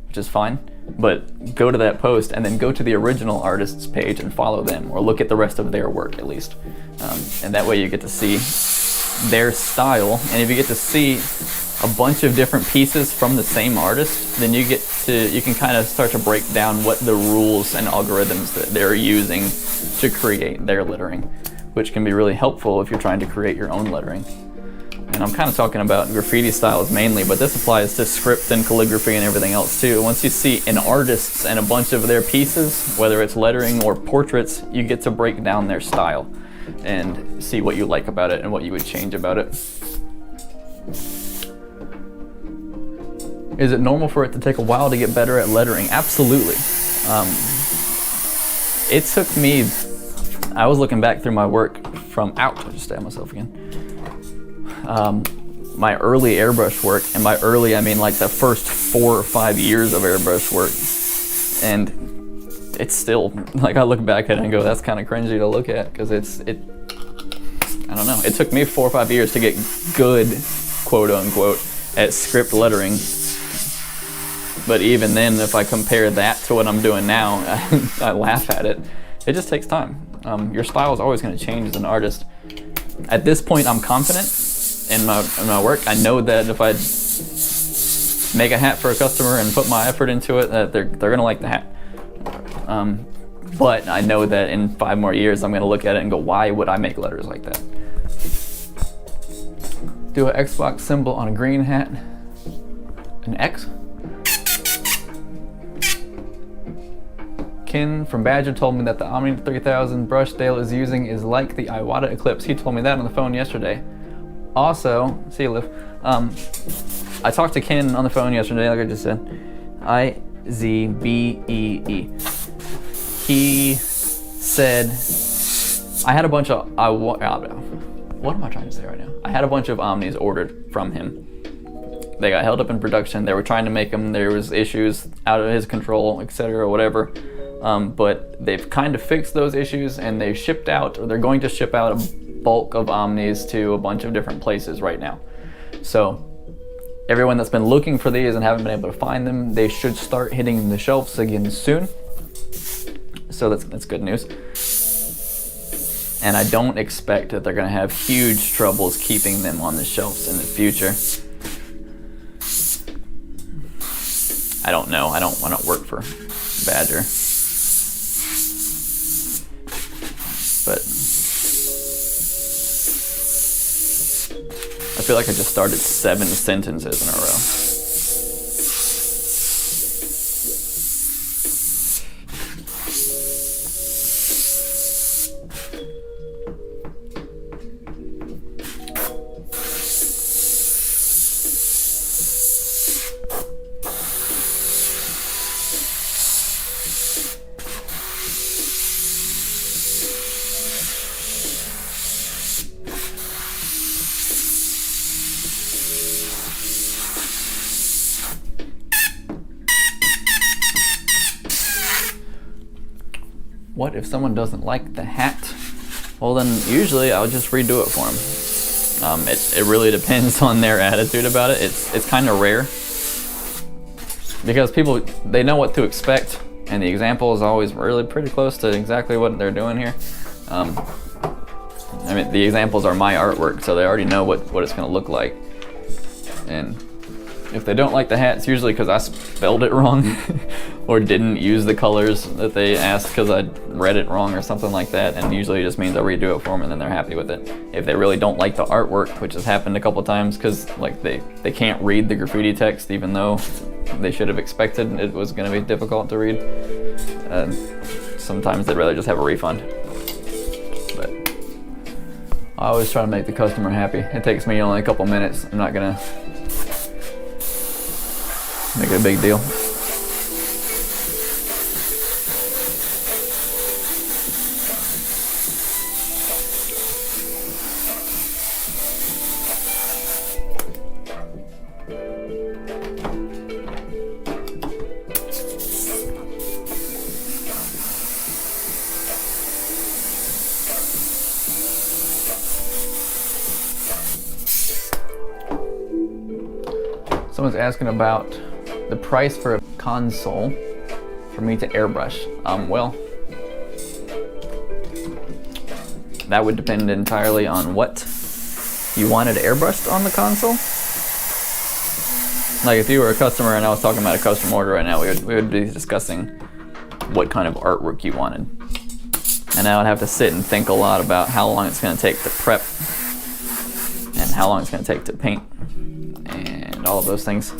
which is fine. But go to that post and then go to the original artist's page and follow them, or look at the rest of their work at least. And that way you get to see their style. And if you get to see a bunch of different pieces from the same artist, then you can kind of start to break down what the rules and algorithms that they're using to create their lettering, which can be really helpful if you're trying to create your own lettering. And I'm kind of talking about graffiti styles mainly, but this applies to script and calligraphy and everything else too. Once you see an artist and a bunch of their pieces, whether it's lettering or portraits, you get to break down their style and see what you like about it and what you would change about it. Is it normal for it to take a while to get better at lettering? Absolutely. It took me, I was looking back through my work from, I just stabbed myself again. My early airbrush work, and by early I mean like the first 4 or 5 years of airbrush work, and it's still, like I look back at it and go, that's kind of cringy to look at, because I don't know, it took me 4 or 5 years to get good, quote unquote, at script lettering. But even then, if I compare that to what I'm doing now, I laugh at it. It just takes time. Your style is always going to change as an artist. At this point, I'm confident in my work. I know that if I make a hat for a customer and put my effort into it, they're gonna like the hat. But I know that in 5 more years, I'm gonna look at it and go, why would I make letters like that? Do an Xbox symbol on a green hat. An X? Ken from Badger told me that the Omni 3000 brush Dale is using is like the Iwata Eclipse. He told me that on the phone yesterday. Also, see you, Liv. I talked to Ken on the phone yesterday, like I just said. IZBEE. He said, I had a bunch of, what am I trying to say right now? I had a bunch of Omnis ordered from him. They got held up in production. They were trying to make them. There was issues out of his control, etc., whatever. But they've kind of fixed those issues, and they shipped out, or they're going to ship out a bulk of Omnis to a bunch of different places right now. So everyone that's been looking for these and haven't been able to find them, they should start hitting the shelves again soon. So that's good news. And I don't expect that they're going to have huge troubles keeping them on the shelves in the future. I don't know. I don't work for Badger. But I feel like I just started 7 sentences in a row. What if someone doesn't like the hat? Well, then usually I'll just redo it for them. It really depends on their attitude about it. It's kind of rare because people, they know what to expect, and the example is always really pretty close to exactly what they're doing here. I mean, the examples are my artwork, so they already know what it's going to look like. And if they don't like the hat, it's usually because I spelled it wrong or didn't use the colors that they asked because I read it wrong or something like that, and usually it just means I redo it for them and then they're happy with it. If they really don't like the artwork, which has happened a couple times because like they can't read the graffiti text even though they should have expected it was going to be difficult to read, sometimes they'd rather just have a refund. But I always try to make the customer happy. It takes me only a couple minutes. I'm not going to make it a big deal. Someone's asking about the price for a console for me to airbrush. Well, that would depend entirely on what you wanted airbrushed on the console. Like if you were a customer and I was talking about a custom order right now, we would be discussing what kind of artwork you wanted. And I would have to sit and think a lot about how long it's going to take to prep and how long it's going to take to paint and all of those things.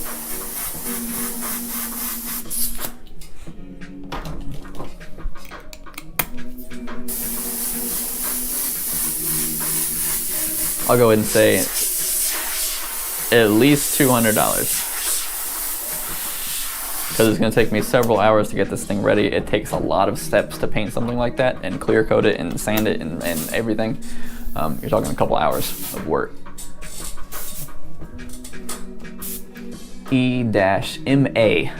I'll go ahead and say at least $200 because it's going to take me several hours to get this thing ready. It takes a lot of steps to paint something like that and clear coat it and sand it and everything. You're talking a couple hours of work. E-MA.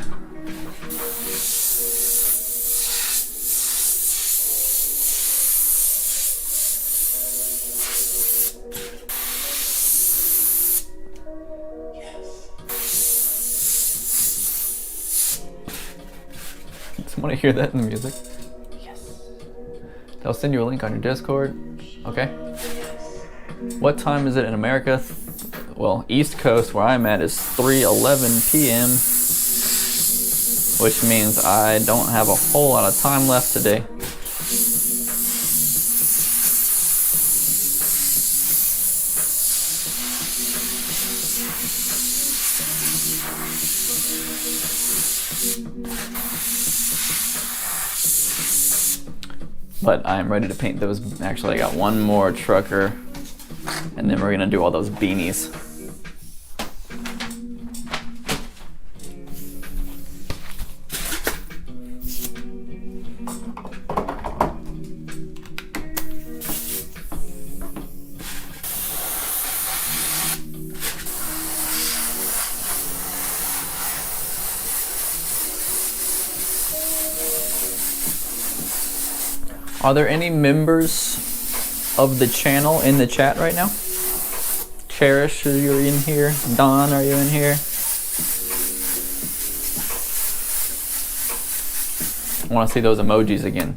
Want to hear that in the music? Yes. They'll send you a link on your Discord. Okay. What time is it in America? well, East Coast where I'm at is 3:11 p.m., which means I don't have a whole lot of time left today. But I'm ready to paint those. Actually, I got one more trucker, and then we're gonna do all those beanies. Are there any members of the channel in the chat right now? Cherish, are you in here? Don, are you in here? I want to see those emojis again.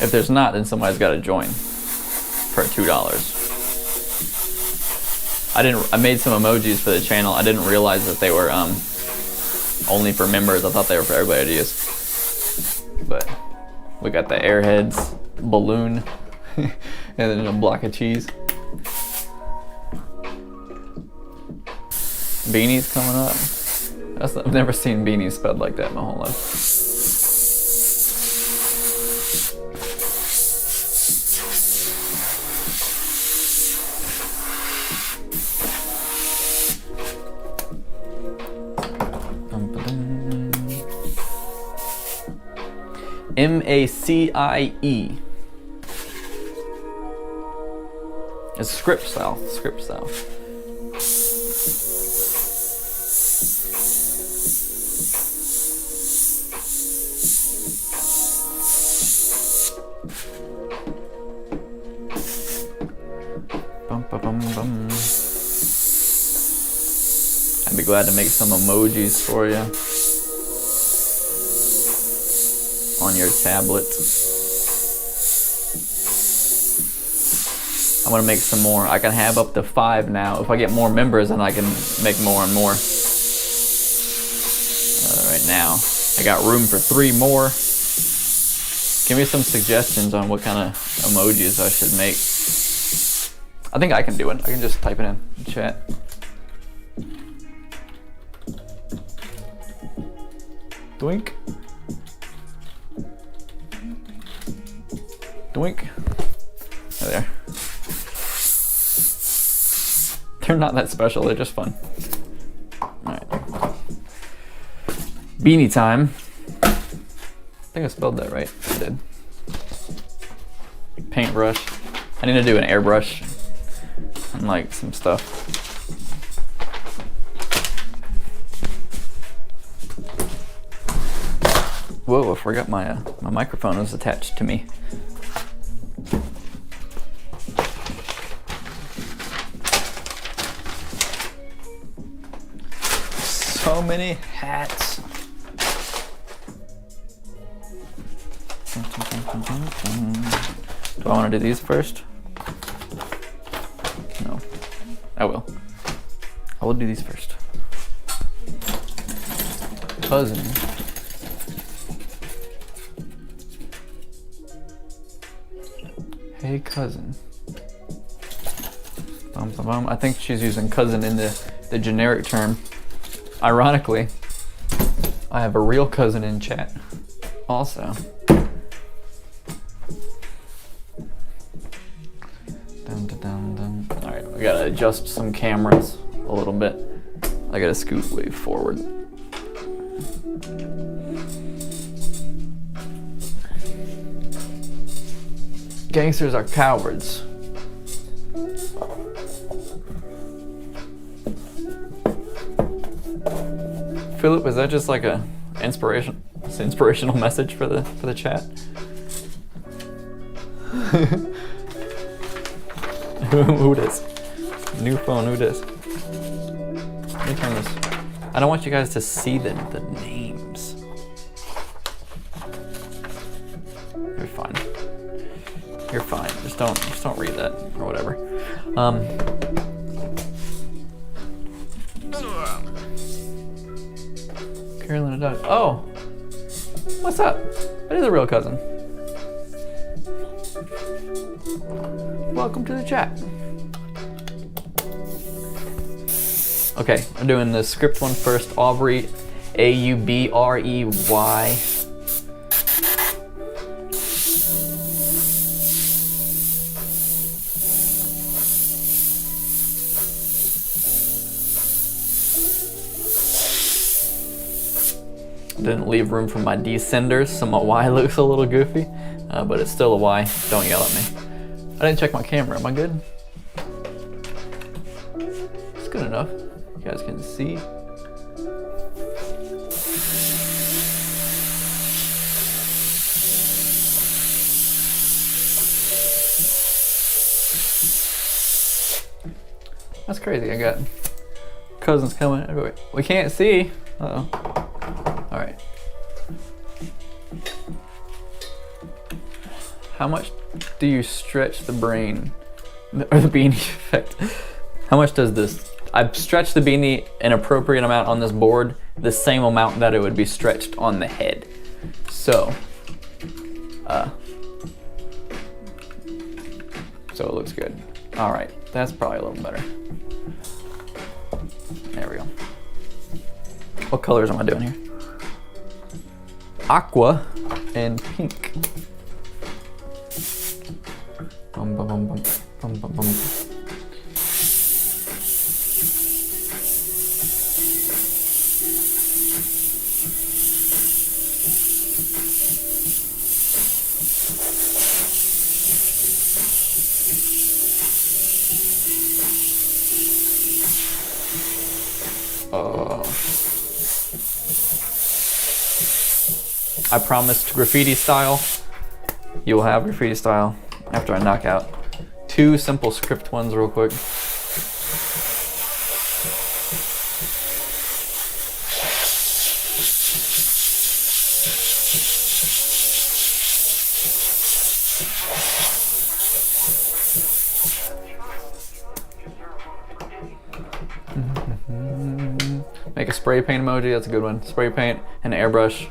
If there's not, then somebody's got to join for $2. I made some emojis for the channel. I didn't realize that they were only for members. I thought they were for everybody to use. But we got the airheads, balloon, and then a block of cheese. Beanie's coming up. I've never seen beanies spelled like that in my whole life. M-A-C-I-E. It's script style. Script style. Bum, ba, bum, bum. I'd be glad to make some emojis for you on your tablet. I'm gonna make some more. I can have up to 5 now. If I get more members, then I can make more and more. Right now, I got room for 3 more. Give me some suggestions on what kind of emojis I should make. I think I can do it. I can just type it in the chat. Doink. Doink. There. They're not that special, they're just fun. Alright. Beanie time. I think I spelled that right. I did. Paintbrush. I need to do an airbrush and like some stuff. Whoa, I forgot my microphone was attached to me. So many hats. Do I want to do these first? No. I will. I will do these first. Cousin. Hey cousin. Bum, bum, bum. I think she's using cousin in the generic term. Ironically, I have a real cousin in chat also. Dun, dun, dun, dun. All right, we gotta adjust some cameras a little bit. I gotta scoot way forward. Gangsters are cowards. Philip, is that just like a inspirational message for the chat? Who this? New phone, who this? Let me turn this. I don't want you guys to see the names. You're fine. Just don't read that or whatever. Carolina Doug. Oh, what's up? That is a real cousin. Welcome to the chat. Okay, I'm doing the script one first. Aubrey, A-U-B-R-E-Y. Didn't leave room for my descenders, so my Y looks a little goofy, but it's still a Y. Don't yell at me. I didn't check my camera. Am I good? It's good enough. You guys can see. That's crazy. I got cousins coming everywhere. We can't see. Uh-oh. All right. How much do you stretch the brain, or the beanie effect? How much does this? I've stretched the beanie an appropriate amount on this board, the same amount that it would be stretched on the head. So it looks good. All right, that's probably a little better. There we go. What colors am I doing here? Aqua and pink. Bum, bum, bum, bum, bum, bum, bum. I promised graffiti style. You will have graffiti style after I knock out 2 simple script ones real quick. Make a spray paint emoji, that's a good one. Spray paint and airbrush.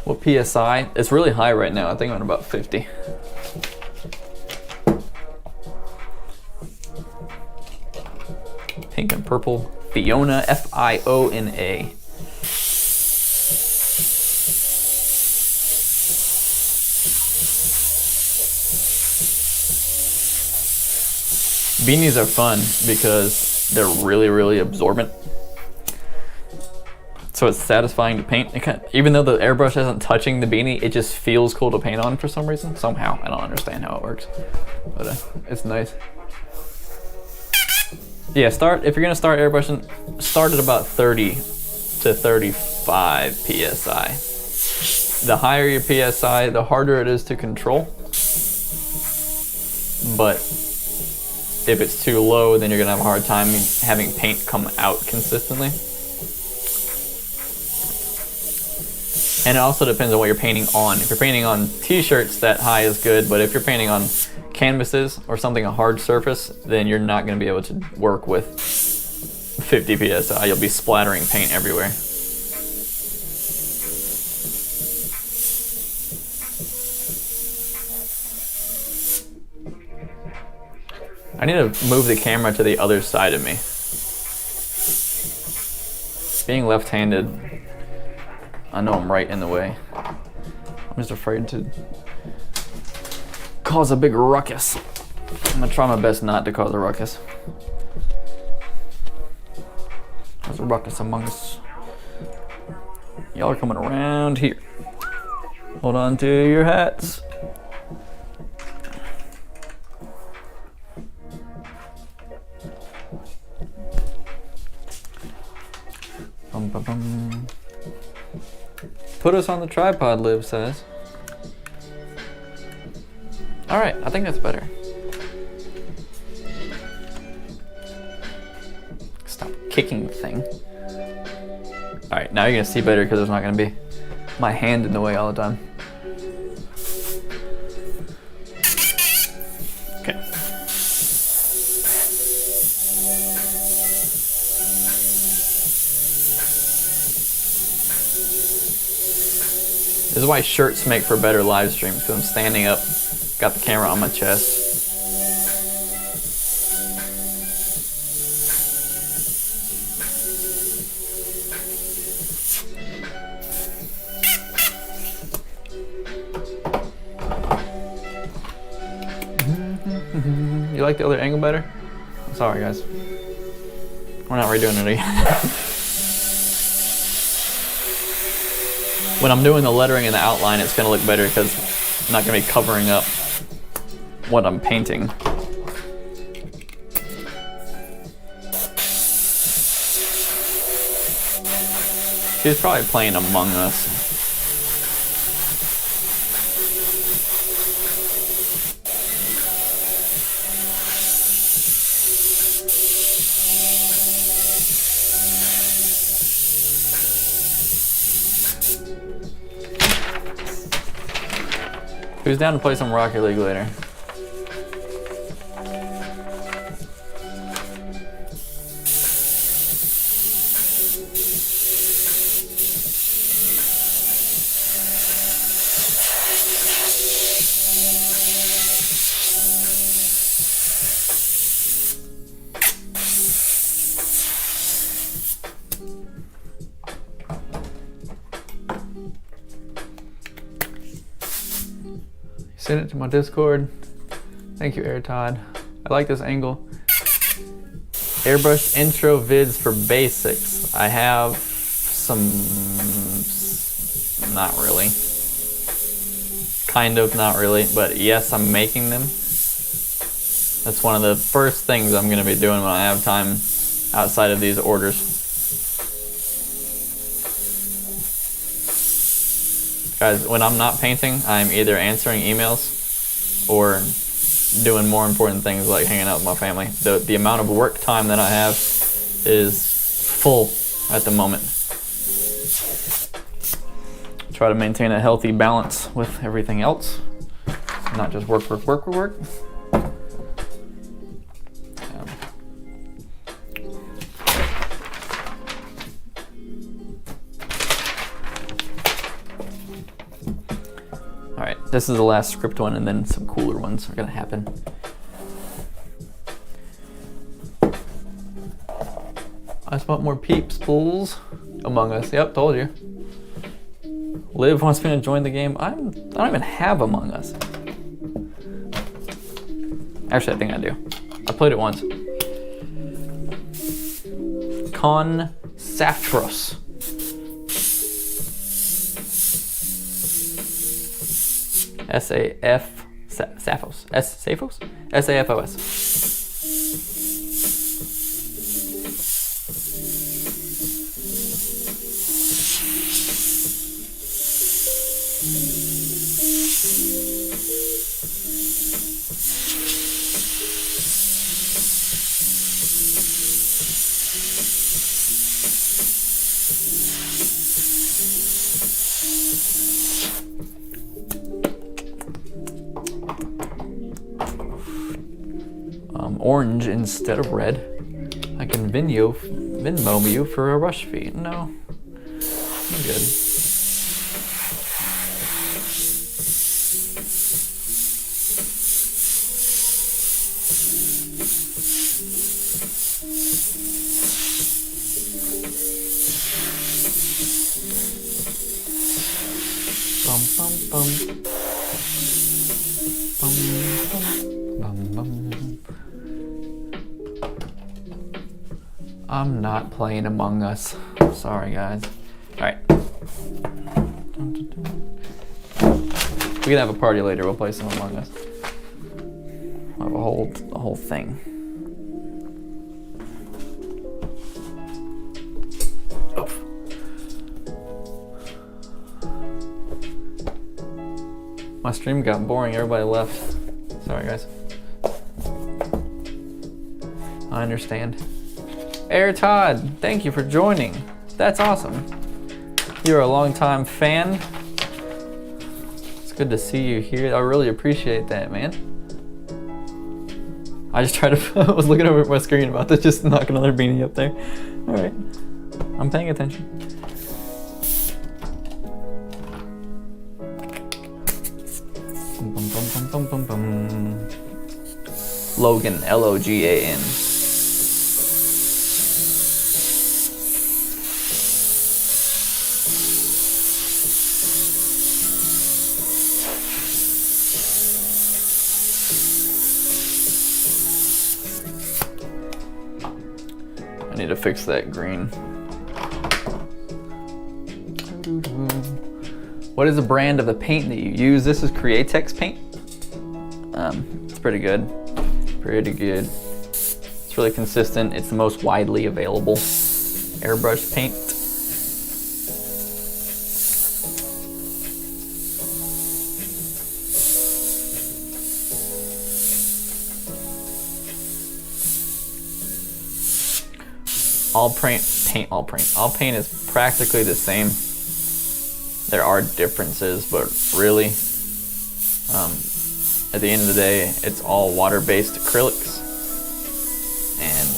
What PSI? It's really high right now. I think I'm at about 50. Pink and purple. Fiona, F-I-O-N-A. Beanies are fun because they're really, really absorbent. So it's satisfying to paint. Even though the airbrush isn't touching the beanie, it just feels cool to paint on for some reason. Somehow, I don't understand how it works, but it's nice. Yeah, if you're gonna start airbrushing, start at about 30 to 35 PSI. The higher your PSI, the harder it is to control. But if it's too low, then you're gonna have a hard time having paint come out consistently. And it also depends on what you're painting on. If you're painting on t-shirts, that high is good, but if you're painting on canvases or something, a hard surface, then you're not gonna be able to work with 50 PSI. You'll be splattering paint everywhere. I need to move the camera to the other side of me. Being left-handed, I know I'm right in the way. I'm just afraid to cause a big ruckus. I'm gonna try my best not to cause a ruckus. There's a ruckus among us. Y'all are coming around here. Hold on to your hats. Bum, bum, bum. Put us on the tripod, Liv says. All right, I think that's better. kicking thing. All right, now you're gonna see better because there's not gonna be my hand in the way all the time. Okay. This is why shirts make for better live streams, because I'm standing up, got the camera on my chest. You like the other angle better? Sorry guys. We're not redoing it again. When I'm doing the lettering and the outline, it's gonna look better because I'm not gonna be covering up what I'm painting. She's probably playing Among Us. Who's down to play some Rocket League later? Send it to my Discord. Thank you, Todd. I like this angle. Airbrush intro vids for basics. I have some, not really. Kind of, not really, but yes, I'm making them. That's one of the first things I'm gonna be doing when I have time outside of these orders. Guys, when I'm not painting, I'm either answering emails or doing more important things like hanging out with my family. The amount of work time that I have is full at the moment. Try to maintain a healthy balance with everything else. Not just work, work, work, work, work. This is the last script one, and then some cooler ones are gonna happen. I just want more peeps, pools. Among Us, yep, told you. Liv wants me to join the game. I don't even have Among Us. Actually, I think I do. I played it once. Con Safros. Safos. Safos? S-A-F-O-S. Orange instead of red. I can Venmo you for a rush fee. No, I'm good. Bum bum bum. Bum bum bum bum. I'm not playing Among Us. Sorry, guys. All right. We can have a party later. We'll play some Among Us. We'll have a whole thing. Oof. My stream got boring. Everybody left. Sorry, guys. I understand. Air Todd, thank you for joining. That's awesome. You're a longtime fan. It's good to see you here. I really appreciate that, man. I just tried to, I was looking over at my screen about to just knock another beanie up there. All right, I'm paying attention. Bum, bum, bum, bum, bum, bum. Logan, Logan. I need to fix that green. What is the brand of the paint that you use? This is Createx paint. It's pretty good. Pretty good. It's really consistent. It's the most widely available airbrush paint. All paint is practically the same. There are differences, but really, at the end of the day, it's all water-based acrylics, and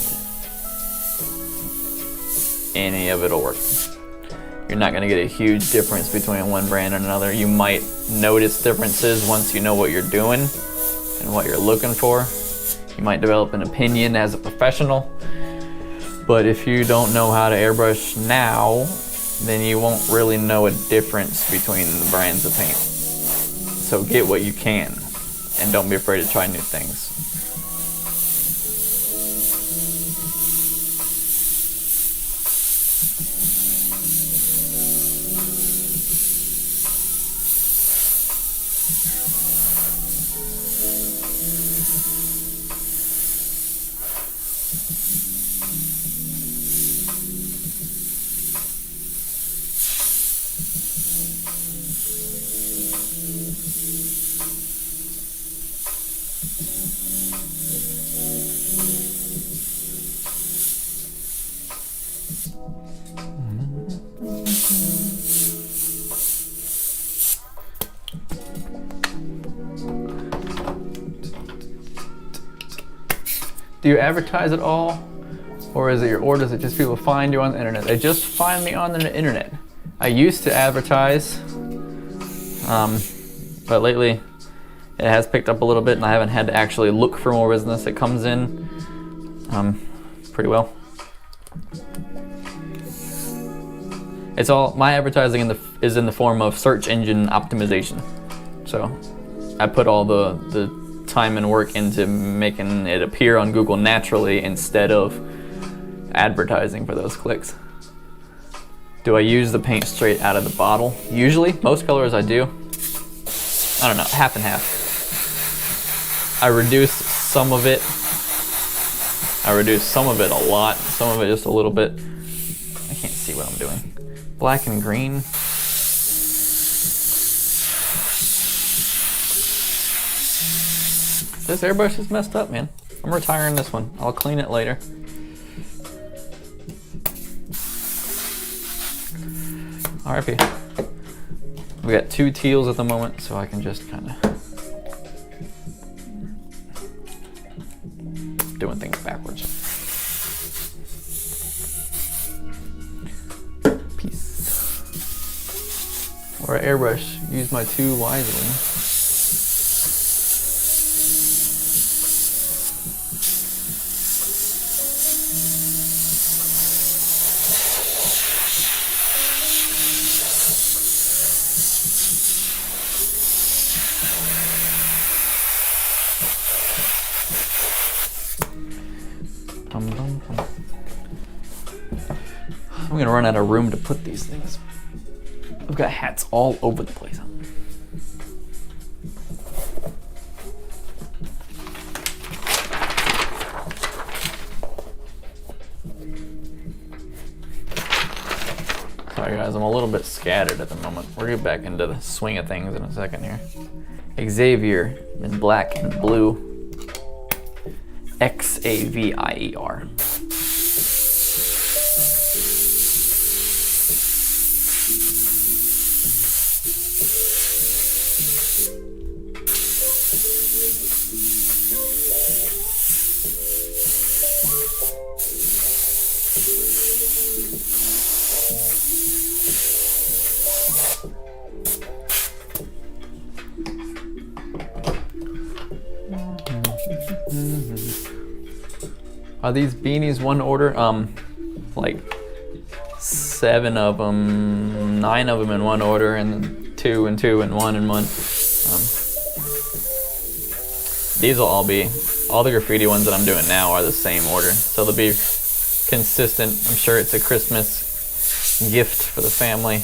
any of it'll work. You're not gonna get a huge difference between one brand and another. You might notice differences once you know what you're doing and what you're looking for. You might develop an opinion as a professional, but if you don't know how to airbrush now, then you won't really know a difference between the brands of paint. So get what you can, and don't be afraid to try new things. Do you advertise at all? Or is it your orders that just people find you on the internet? They just find me on the internet. I used to advertise, but lately it has picked up a little bit and I haven't had to actually look for more business. It comes in pretty well. It's all, my advertising is in the form of search engine optimization. So I put all the time and work into making it appear on Google naturally instead of advertising for those clicks. Do I use the paint straight out of the bottle? Usually, most colors I do. I don't know, half and half. I reduce some of it. I reduce some of it a lot, some of it just a little bit. I can't see what I'm doing. Black and green. This airbrush is messed up, man. I'm retiring this one. I'll clean it later. RIP. We got 2 teals at the moment, so I can just kind of doing things backwards. Peace. Or airbrush. Use my 2 wisely. I'm gonna run out of room to put these things. I've got hats all over the place. Sorry guys, I'm a little bit scattered at the moment. We'll get back into the swing of things in a second here. Xavier in black and blue. Xavier. Are these beanies one order? Like 7 of them, 9 of them in one order, and then 2 and 2 and 1 and 1. These will all the graffiti ones that I'm doing now are the same order, so they'll be consistent. I'm sure it's a Christmas gift for the family.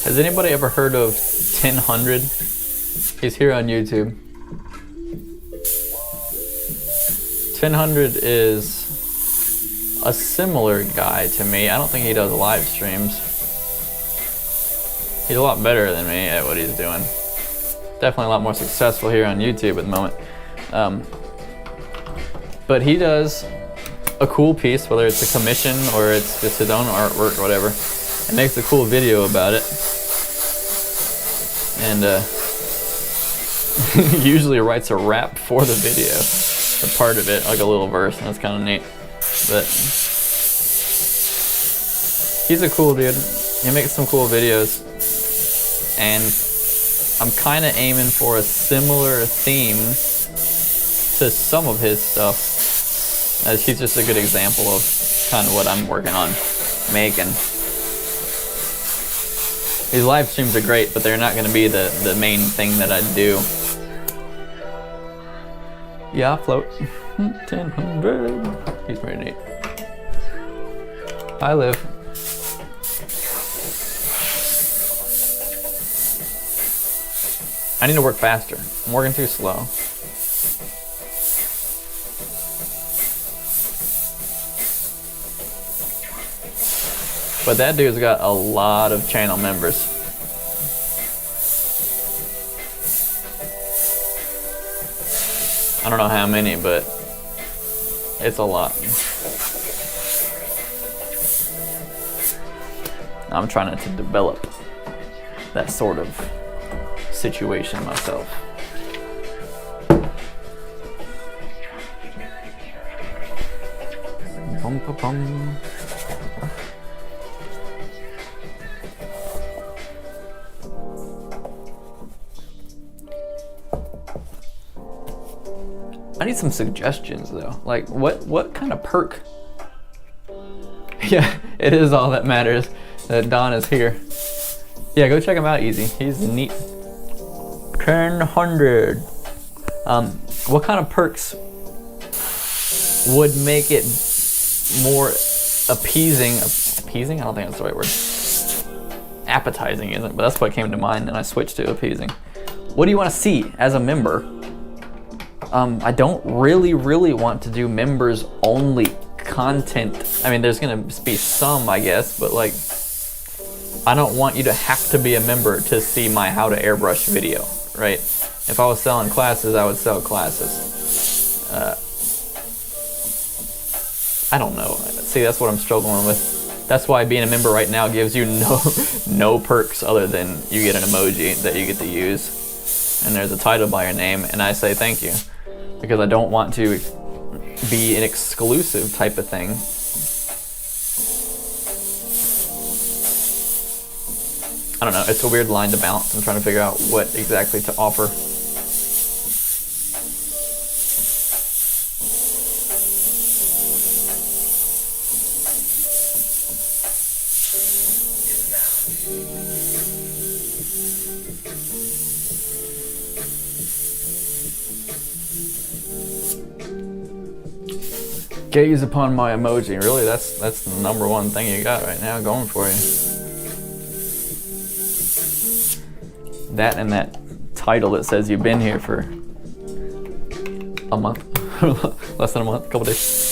Has anybody ever heard of 1000? He's here on YouTube. 1000 is a similar guy to me. I don't think he does live streams. He's a lot better than me at what he's doing. Definitely a lot more successful here on YouTube at the moment. But he does a cool piece, whether it's a commission or it's just his own artwork or whatever, and makes a cool video about it. And usually writes a rap for the video, or part of it, like a little verse, and that's kind of neat. But he's a cool dude. He makes some cool videos, and I'm kind of aiming for a similar theme to some of his stuff, as he's just a good example of kind of what I'm working on making. These live streams are great, but they're not going to be the main thing that I do. Yeah, I float. 1000. He's pretty neat. I live. I need to work faster. I'm working too slow. But that dude's got a lot of channel members. I don't know how many, but it's a lot. I'm trying to develop that sort of situation myself. Bum, bum, bum. I need some suggestions though. Like what kind of perk? Yeah, it is all that matters that Don is here. Yeah, go check him out, Easy. He's neat. 1000. What kind of perks would make it more appeasing? Appeasing? I don't think that's the right word. Appetizing isn't, but that's what came to mind, and I switched to appeasing. What do you want to see as a member? I don't really want to do members only content. I mean, there's gonna be some, I guess, but like, I don't want you to have to be a member to see my how to airbrush video, right? If I was selling classes, I would sell classes. I don't know. See, that's what I'm struggling with. That's why being a member right now gives you no perks other than you get an emoji that you get to use, and there's a title by your name, and I say thank you. Because I don't want to be an exclusive type of thing. I don't know, it's a weird line to balance. I'm trying to figure out what exactly to offer. Gaze upon my emoji. Really, that's the #1 thing you got right now going for you. That and that title that says you've been here for a month, less than a month, a couple days.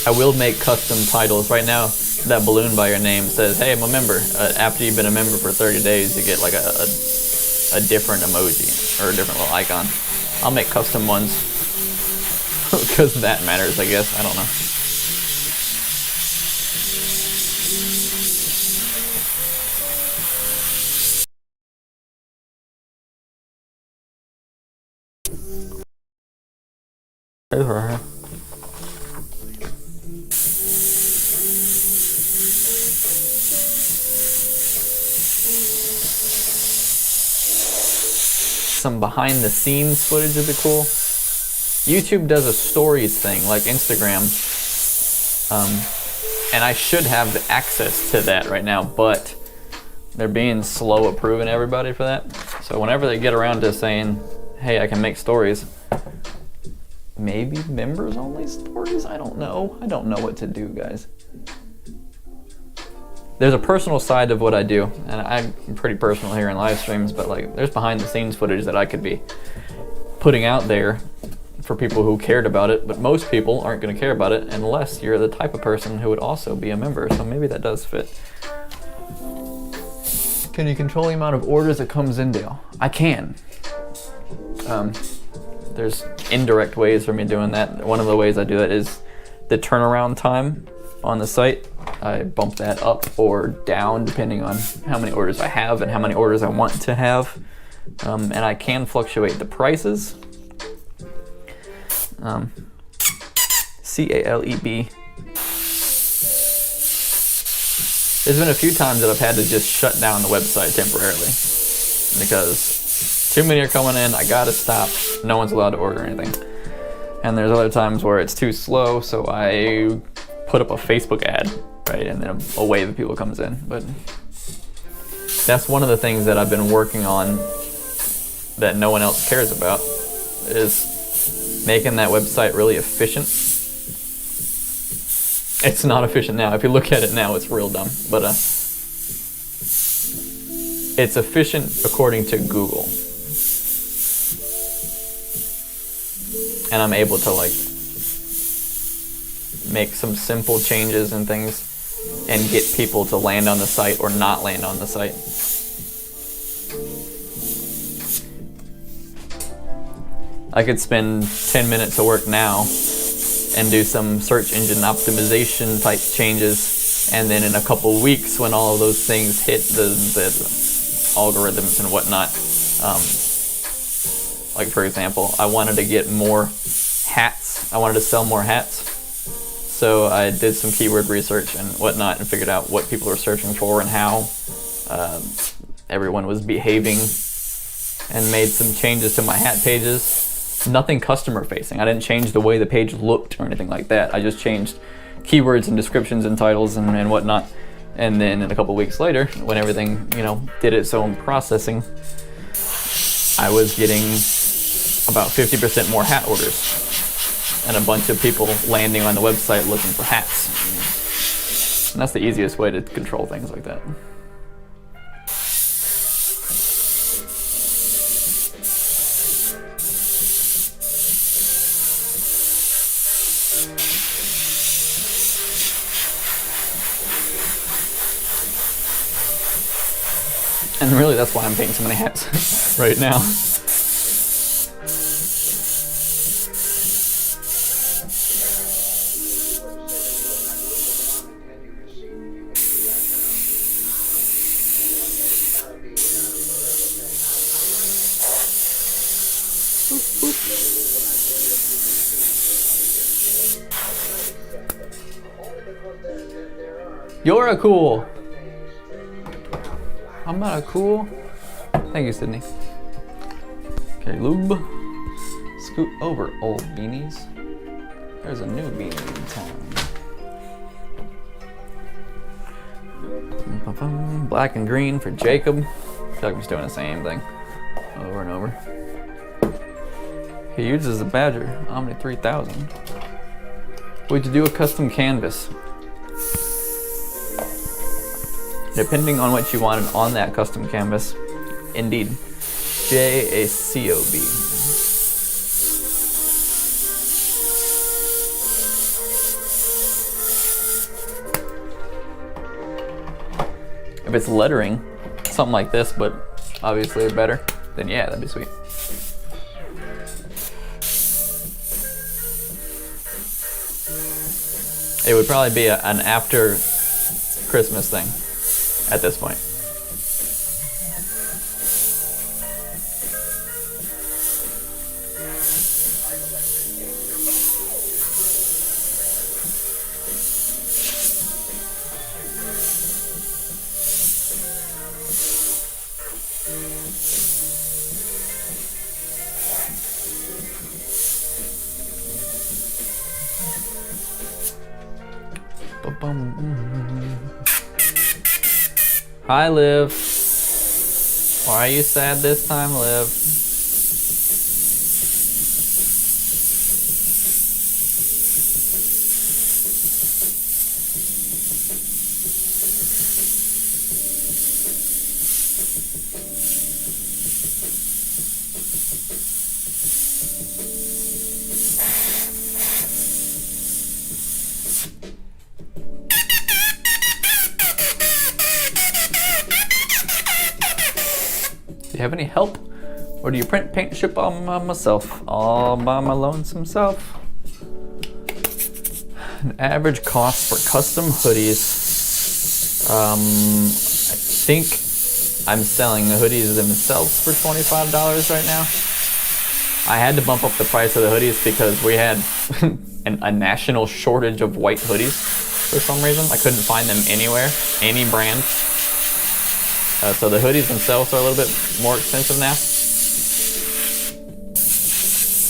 I will make custom titles. Right now, that balloon by your name says, hey, I'm a member. After you've been a member for 30 days, you get like a different emoji or a different little icon. I'll make custom ones because that matters, I guess. I don't know. Some behind the scenes footage would be cool. YouTube does a stories thing like Instagram, and I should have the access to that right now, but they're being slow approving everybody for that. So whenever they get around to saying, hey, I can make stories, maybe members only stories? I don't know. I don't know what to do, guys. There's a personal side of what I do, and I'm pretty personal here in live streams, but like there's behind the scenes footage that I could be putting out there for people who cared about it, but most people aren't going to care about it unless you're the type of person who would also be a member, so maybe that does fit. Can you control the amount of orders that comes in, Dale? I can. There's indirect ways for me doing that. One of the ways I do that is the turnaround time on the site. I bump that up or down depending on how many orders I have and how many orders I want to have. And I can fluctuate the prices. CALEB. There's been a few times that I've had to just shut down the website temporarily because too many are coming in, I gotta stop, no one's allowed to order anything. And there's other times where it's too slow, so I put up a Facebook ad, right, and then a wave of people comes in. But that's one of the things that I've been working on that no one else cares about, is making that website really efficient. It's not efficient now. If you look at it now, it's real dumb, but it's efficient according to Google. And I'm able to like make some simple changes and things and get people to land on the site or not land on the site. I could spend 10 minutes of work now and do some search engine optimization type changes, and then in a couple weeks when all of those things hit the algorithms and whatnot, like for example, I wanted to get more hats. I wanted to sell more hats. So I did some keyword research and whatnot and figured out what people were searching for and how everyone was behaving, and made some changes to my hat pages. Nothing customer facing. I didn't change the way the page looked or anything like that. I just changed keywords and descriptions and titles and whatnot. And then a couple weeks later, when everything, did its own processing, I was getting about 50% more hat orders and a bunch of people landing on the website looking for hats. And that's the easiest way to control things like that. And really, that's why I'm painting so many hats right now. You're a cool. I'm not a cool. Thank you, Sydney. Okay, lube. Scoot over, old beanies. There's a new beanie in town. Black and green for Jacob. I feel like I'm just doing the same thing. over and over. He uses the Badger Omni 3000. Would you do a custom canvas? Depending on what you wanted on that custom canvas. Indeed. Jacob. If it's lettering, something like this, but obviously better, then yeah, that'd be sweet. It would probably be an after Christmas thing at this point. Hi, Liv. Why are you sad this time, Liv? Do you have any help? Or do you print, paint, ship all by myself? All by my lonesome self. An average cost for custom hoodies. I think I'm selling the hoodies themselves for $25 right now. I had to bump up the price of the hoodies because we had a national shortage of white hoodies for some reason. I couldn't find them anywhere, any brand. So the hoodies themselves are a little bit more expensive now.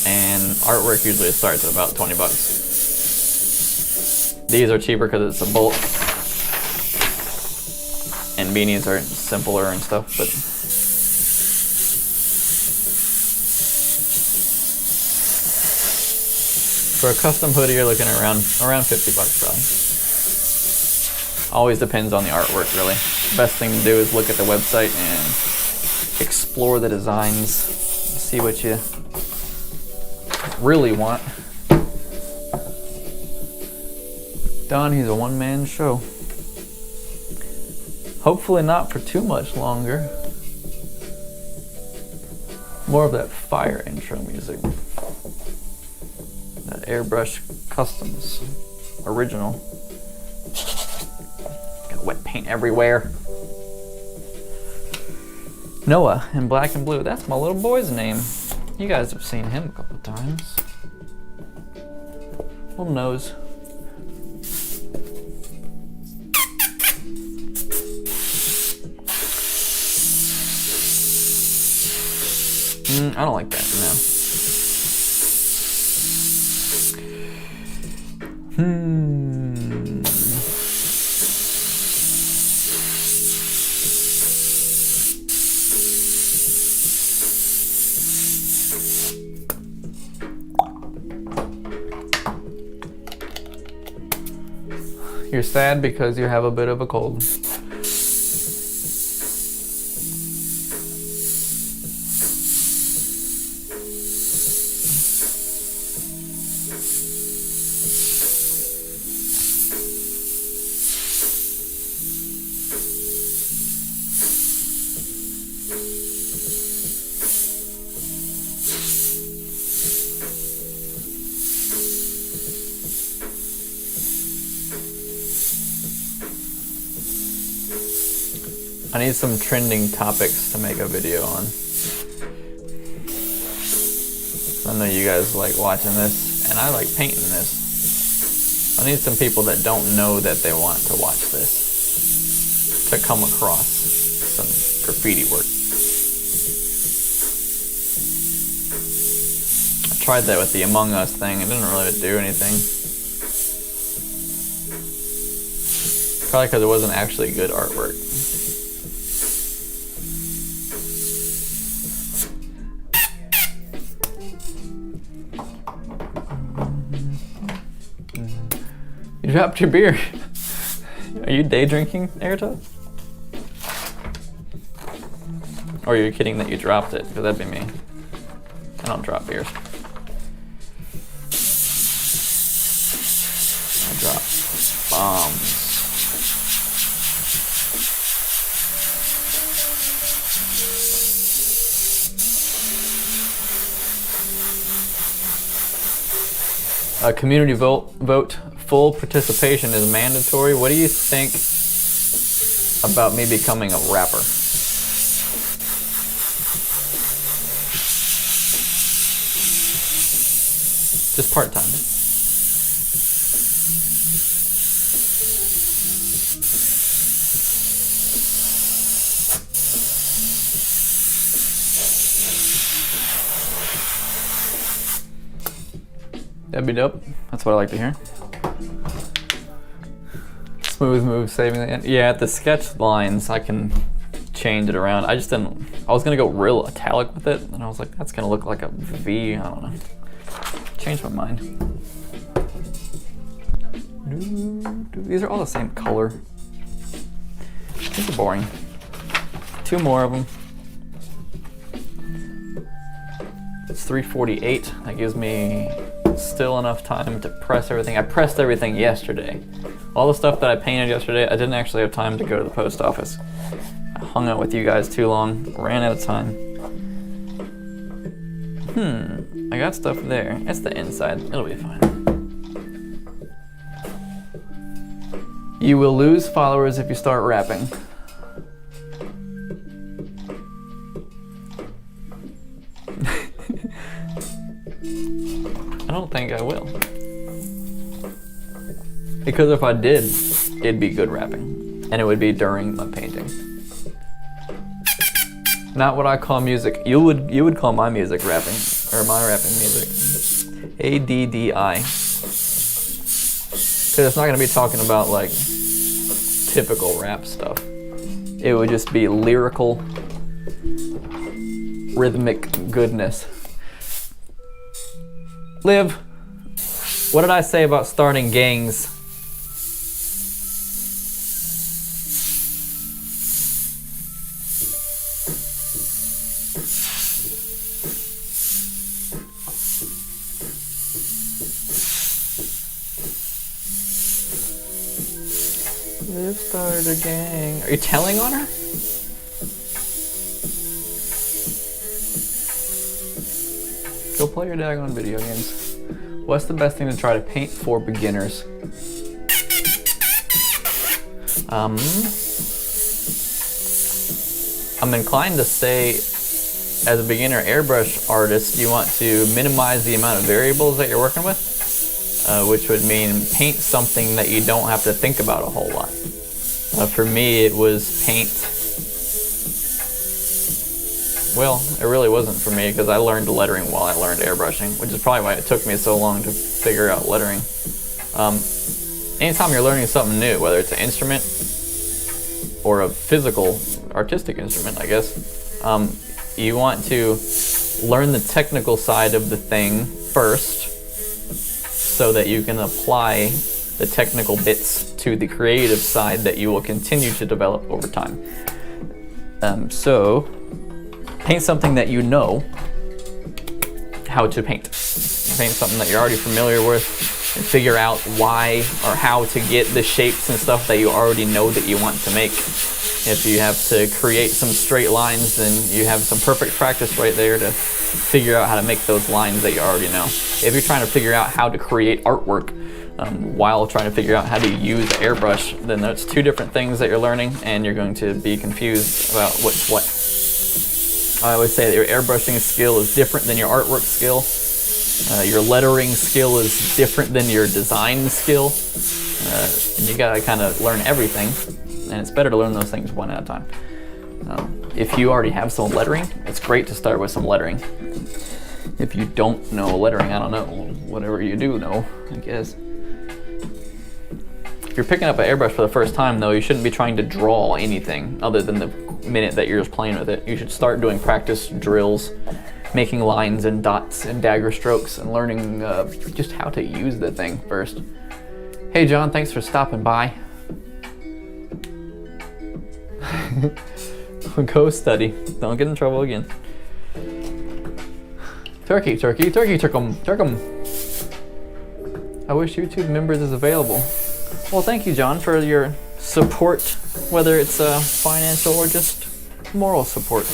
And artwork usually starts at about 20 bucks. These are cheaper because it's a bulk. And beanies are simpler and stuff, but for a custom hoodie you're looking at around 50 bucks probably. Always depends on the artwork, really. Best thing to do is look at the website and explore the designs, see what you really want. Don, he's a one-man show. Hopefully not for too much longer. More of that fire intro music. That Airbrush Customs original. Got wet paint everywhere. Noah in black and blue. That's my little boy's name. You guys have seen him a couple times. Little nose. I don't like that, no. You're sad because you have a bit of a cold. I need some trending topics to make a video on. I know you guys like watching this, and I like painting this. I need some people that don't know that they want to watch this to come across some graffiti work. I tried that with the Among Us thing. It didn't really do anything. Probably because it wasn't actually good artwork. You dropped your beer. Are you day drinking, Airto? Or are you kidding that you dropped it? Because that'd be me. I don't drop beers. I drop bombs. Community vote, full participation is mandatory. What do you think about me becoming a rapper? Just part-time. That'd be dope. That's what I like to hear. Smooth move, saving the end. Yeah, at the sketch lines, I can change it around. I just didn't, I was gonna go real italic with it, and I was like, that's gonna look like a V, I don't know. Changed my mind. These are all the same color. These are boring. 2 more of them. It's 3:48. That gives me still enough time to press everything. I pressed everything yesterday. All the stuff that I painted yesterday, I didn't actually have time to go to the post office. I hung out with you guys too long, ran out of time. I got stuff there. It's the inside. It'll be fine. You will lose followers if you start rapping. I don't think I will. Because if I did, it'd be good rapping. And it would be during my painting. Not what I call music. You would call my music rapping. Or my rapping music. ADDI. Because it's not going to be talking about like typical rap stuff. It would just be lyrical, rhythmic goodness. Liv, what did I say about starting gangs? Liv started a gang. Are you telling on her? Go play your daggone video games. What's the best thing to try to paint for beginners? I'm inclined to say, as a beginner airbrush artist, you want to minimize the amount of variables that you're working with, which would mean paint something that you don't have to think about a whole lot. For me, it was paint. Well, it really wasn't for me because I learned lettering while I learned airbrushing, which is probably why it took me so long to figure out lettering. Anytime you're learning something new, whether it's an instrument or a physical, artistic instrument, I guess, you want to learn the technical side of the thing first so that you can apply the technical bits to the creative side that you will continue to develop over time. So, paint something that you know how to paint. Paint something that you're already familiar with and figure out why or how to get the shapes and stuff that you already know that you want to make. If you have to create some straight lines, then you have some perfect practice right there to figure out how to make those lines that you already know. If you're trying to figure out how to create artwork while trying to figure out how to use the airbrush, then that's 2 different things that you're learning and you're going to be confused about what's what. I always say that your airbrushing skill is different than your artwork skill. Your lettering skill is different than your design skill. And you gotta kind of learn everything, and it's better to learn those things one at a time. If you already have some lettering, it's great to start with some lettering. If you don't know lettering, I don't know, whatever you do know, I guess. If you're picking up an airbrush for the first time though, you shouldn't be trying to draw anything other than the minute that you're just playing with it. You should start doing practice drills, making lines and dots and dagger strokes and learning just how to use the thing first. Hey John, thanks for stopping by. Go study. Don't get in trouble again. Turkey, turkey, turkey, turkum, turkum. I wish YouTube members is available. Well, thank you, John, for your support, whether it's financial or just moral support.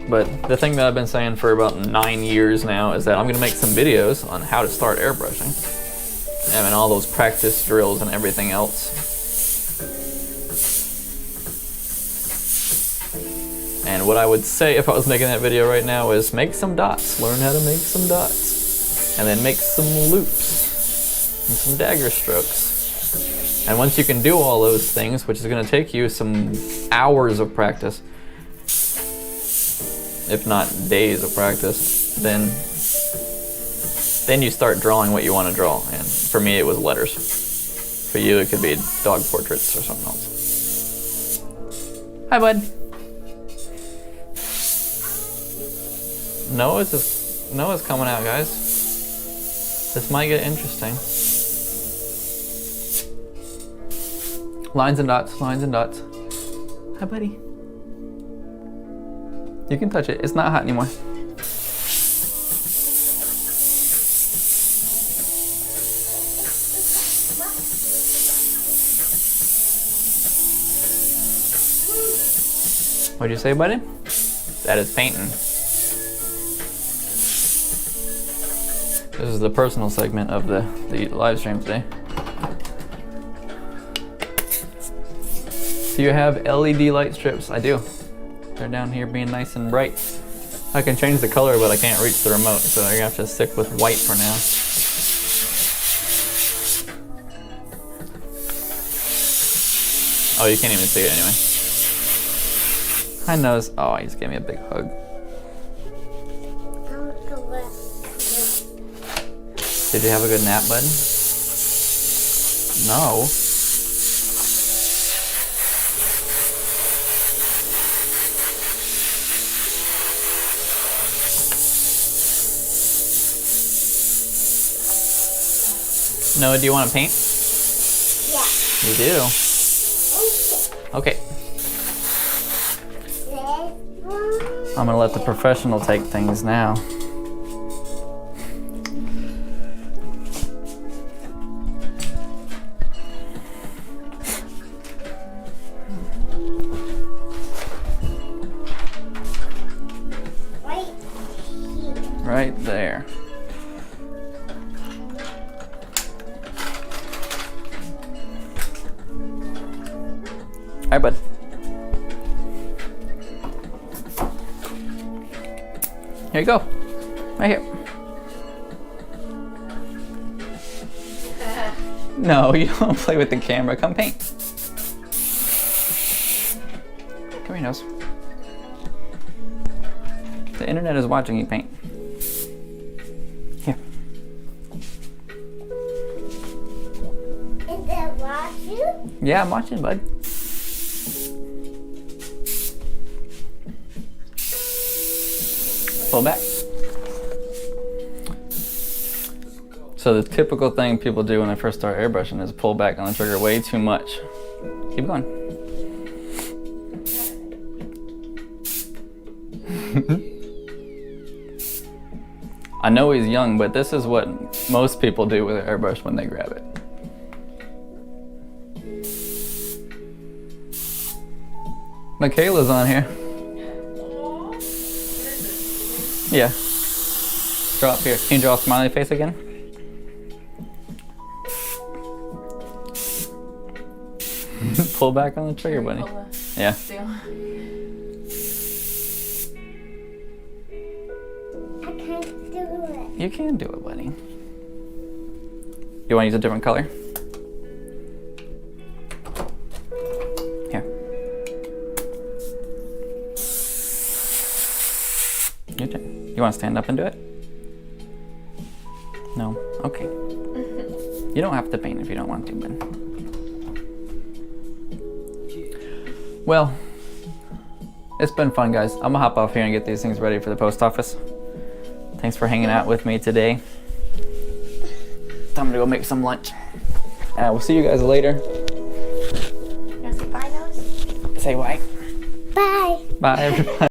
But the thing that I've been saying for about 9 years now is that I'm gonna make some videos on how to start airbrushing. And all those practice drills and everything else. And what I would say if I was making that video right now is make some dots, learn how to make some dots. And then make some loops and some dagger strokes. And once you can do all those things, which is gonna take you some hours of practice, if not days of practice, then you start drawing what you want to draw. And for me, it was letters. For you, it could be dog portraits or something else. Hi, bud. Noah's coming out, guys. This might get interesting. Lines and dots, lines and dots. Hi, buddy. You can touch it. It's not hot anymore. What'd you say, buddy? That is painting. This is the personal segment of the live stream today. Do you have LED light strips? I do. They're down here being nice and bright. I can change the color, but I can't reach the remote, so you're gonna have to stick with white for now. Oh, you can't even see it anyway. Hi, Nose. Oh, he just gave me a big hug. Did you have a good nap, bud? No. Noah, do you want to paint? Yeah. You do? Okay. I'm gonna let the professional take things now. Right there. All right, bud. Here you go. Right here. No, you don't play with the camera. Come paint. Come here, Nose. The internet is watching you paint. Here. Is that watching? Yeah, I'm watching, bud. Pull back. So the typical thing people do when they first start airbrushing is pull back on the trigger way too much. Keep going. I know he's young, but this is what most people do with an airbrush when they grab it. Michaela's on here. Yeah. Draw up here. Can you draw a smiley face again? Pull back on the trigger, buddy. Yeah. I can't do it. You can do it, buddy. You want to use a different color? Here. Your turn. You want to stand up and do it? No? Okay. You don't have to paint if you don't want to, but... Well, it's been fun, guys. I'm gonna hop off here and get these things ready for the post office. Thanks for hanging out with me today. Time to go make some lunch. And we'll see you guys later. You want to say bye, Nose? Say bye. Bye. Bye, everybody.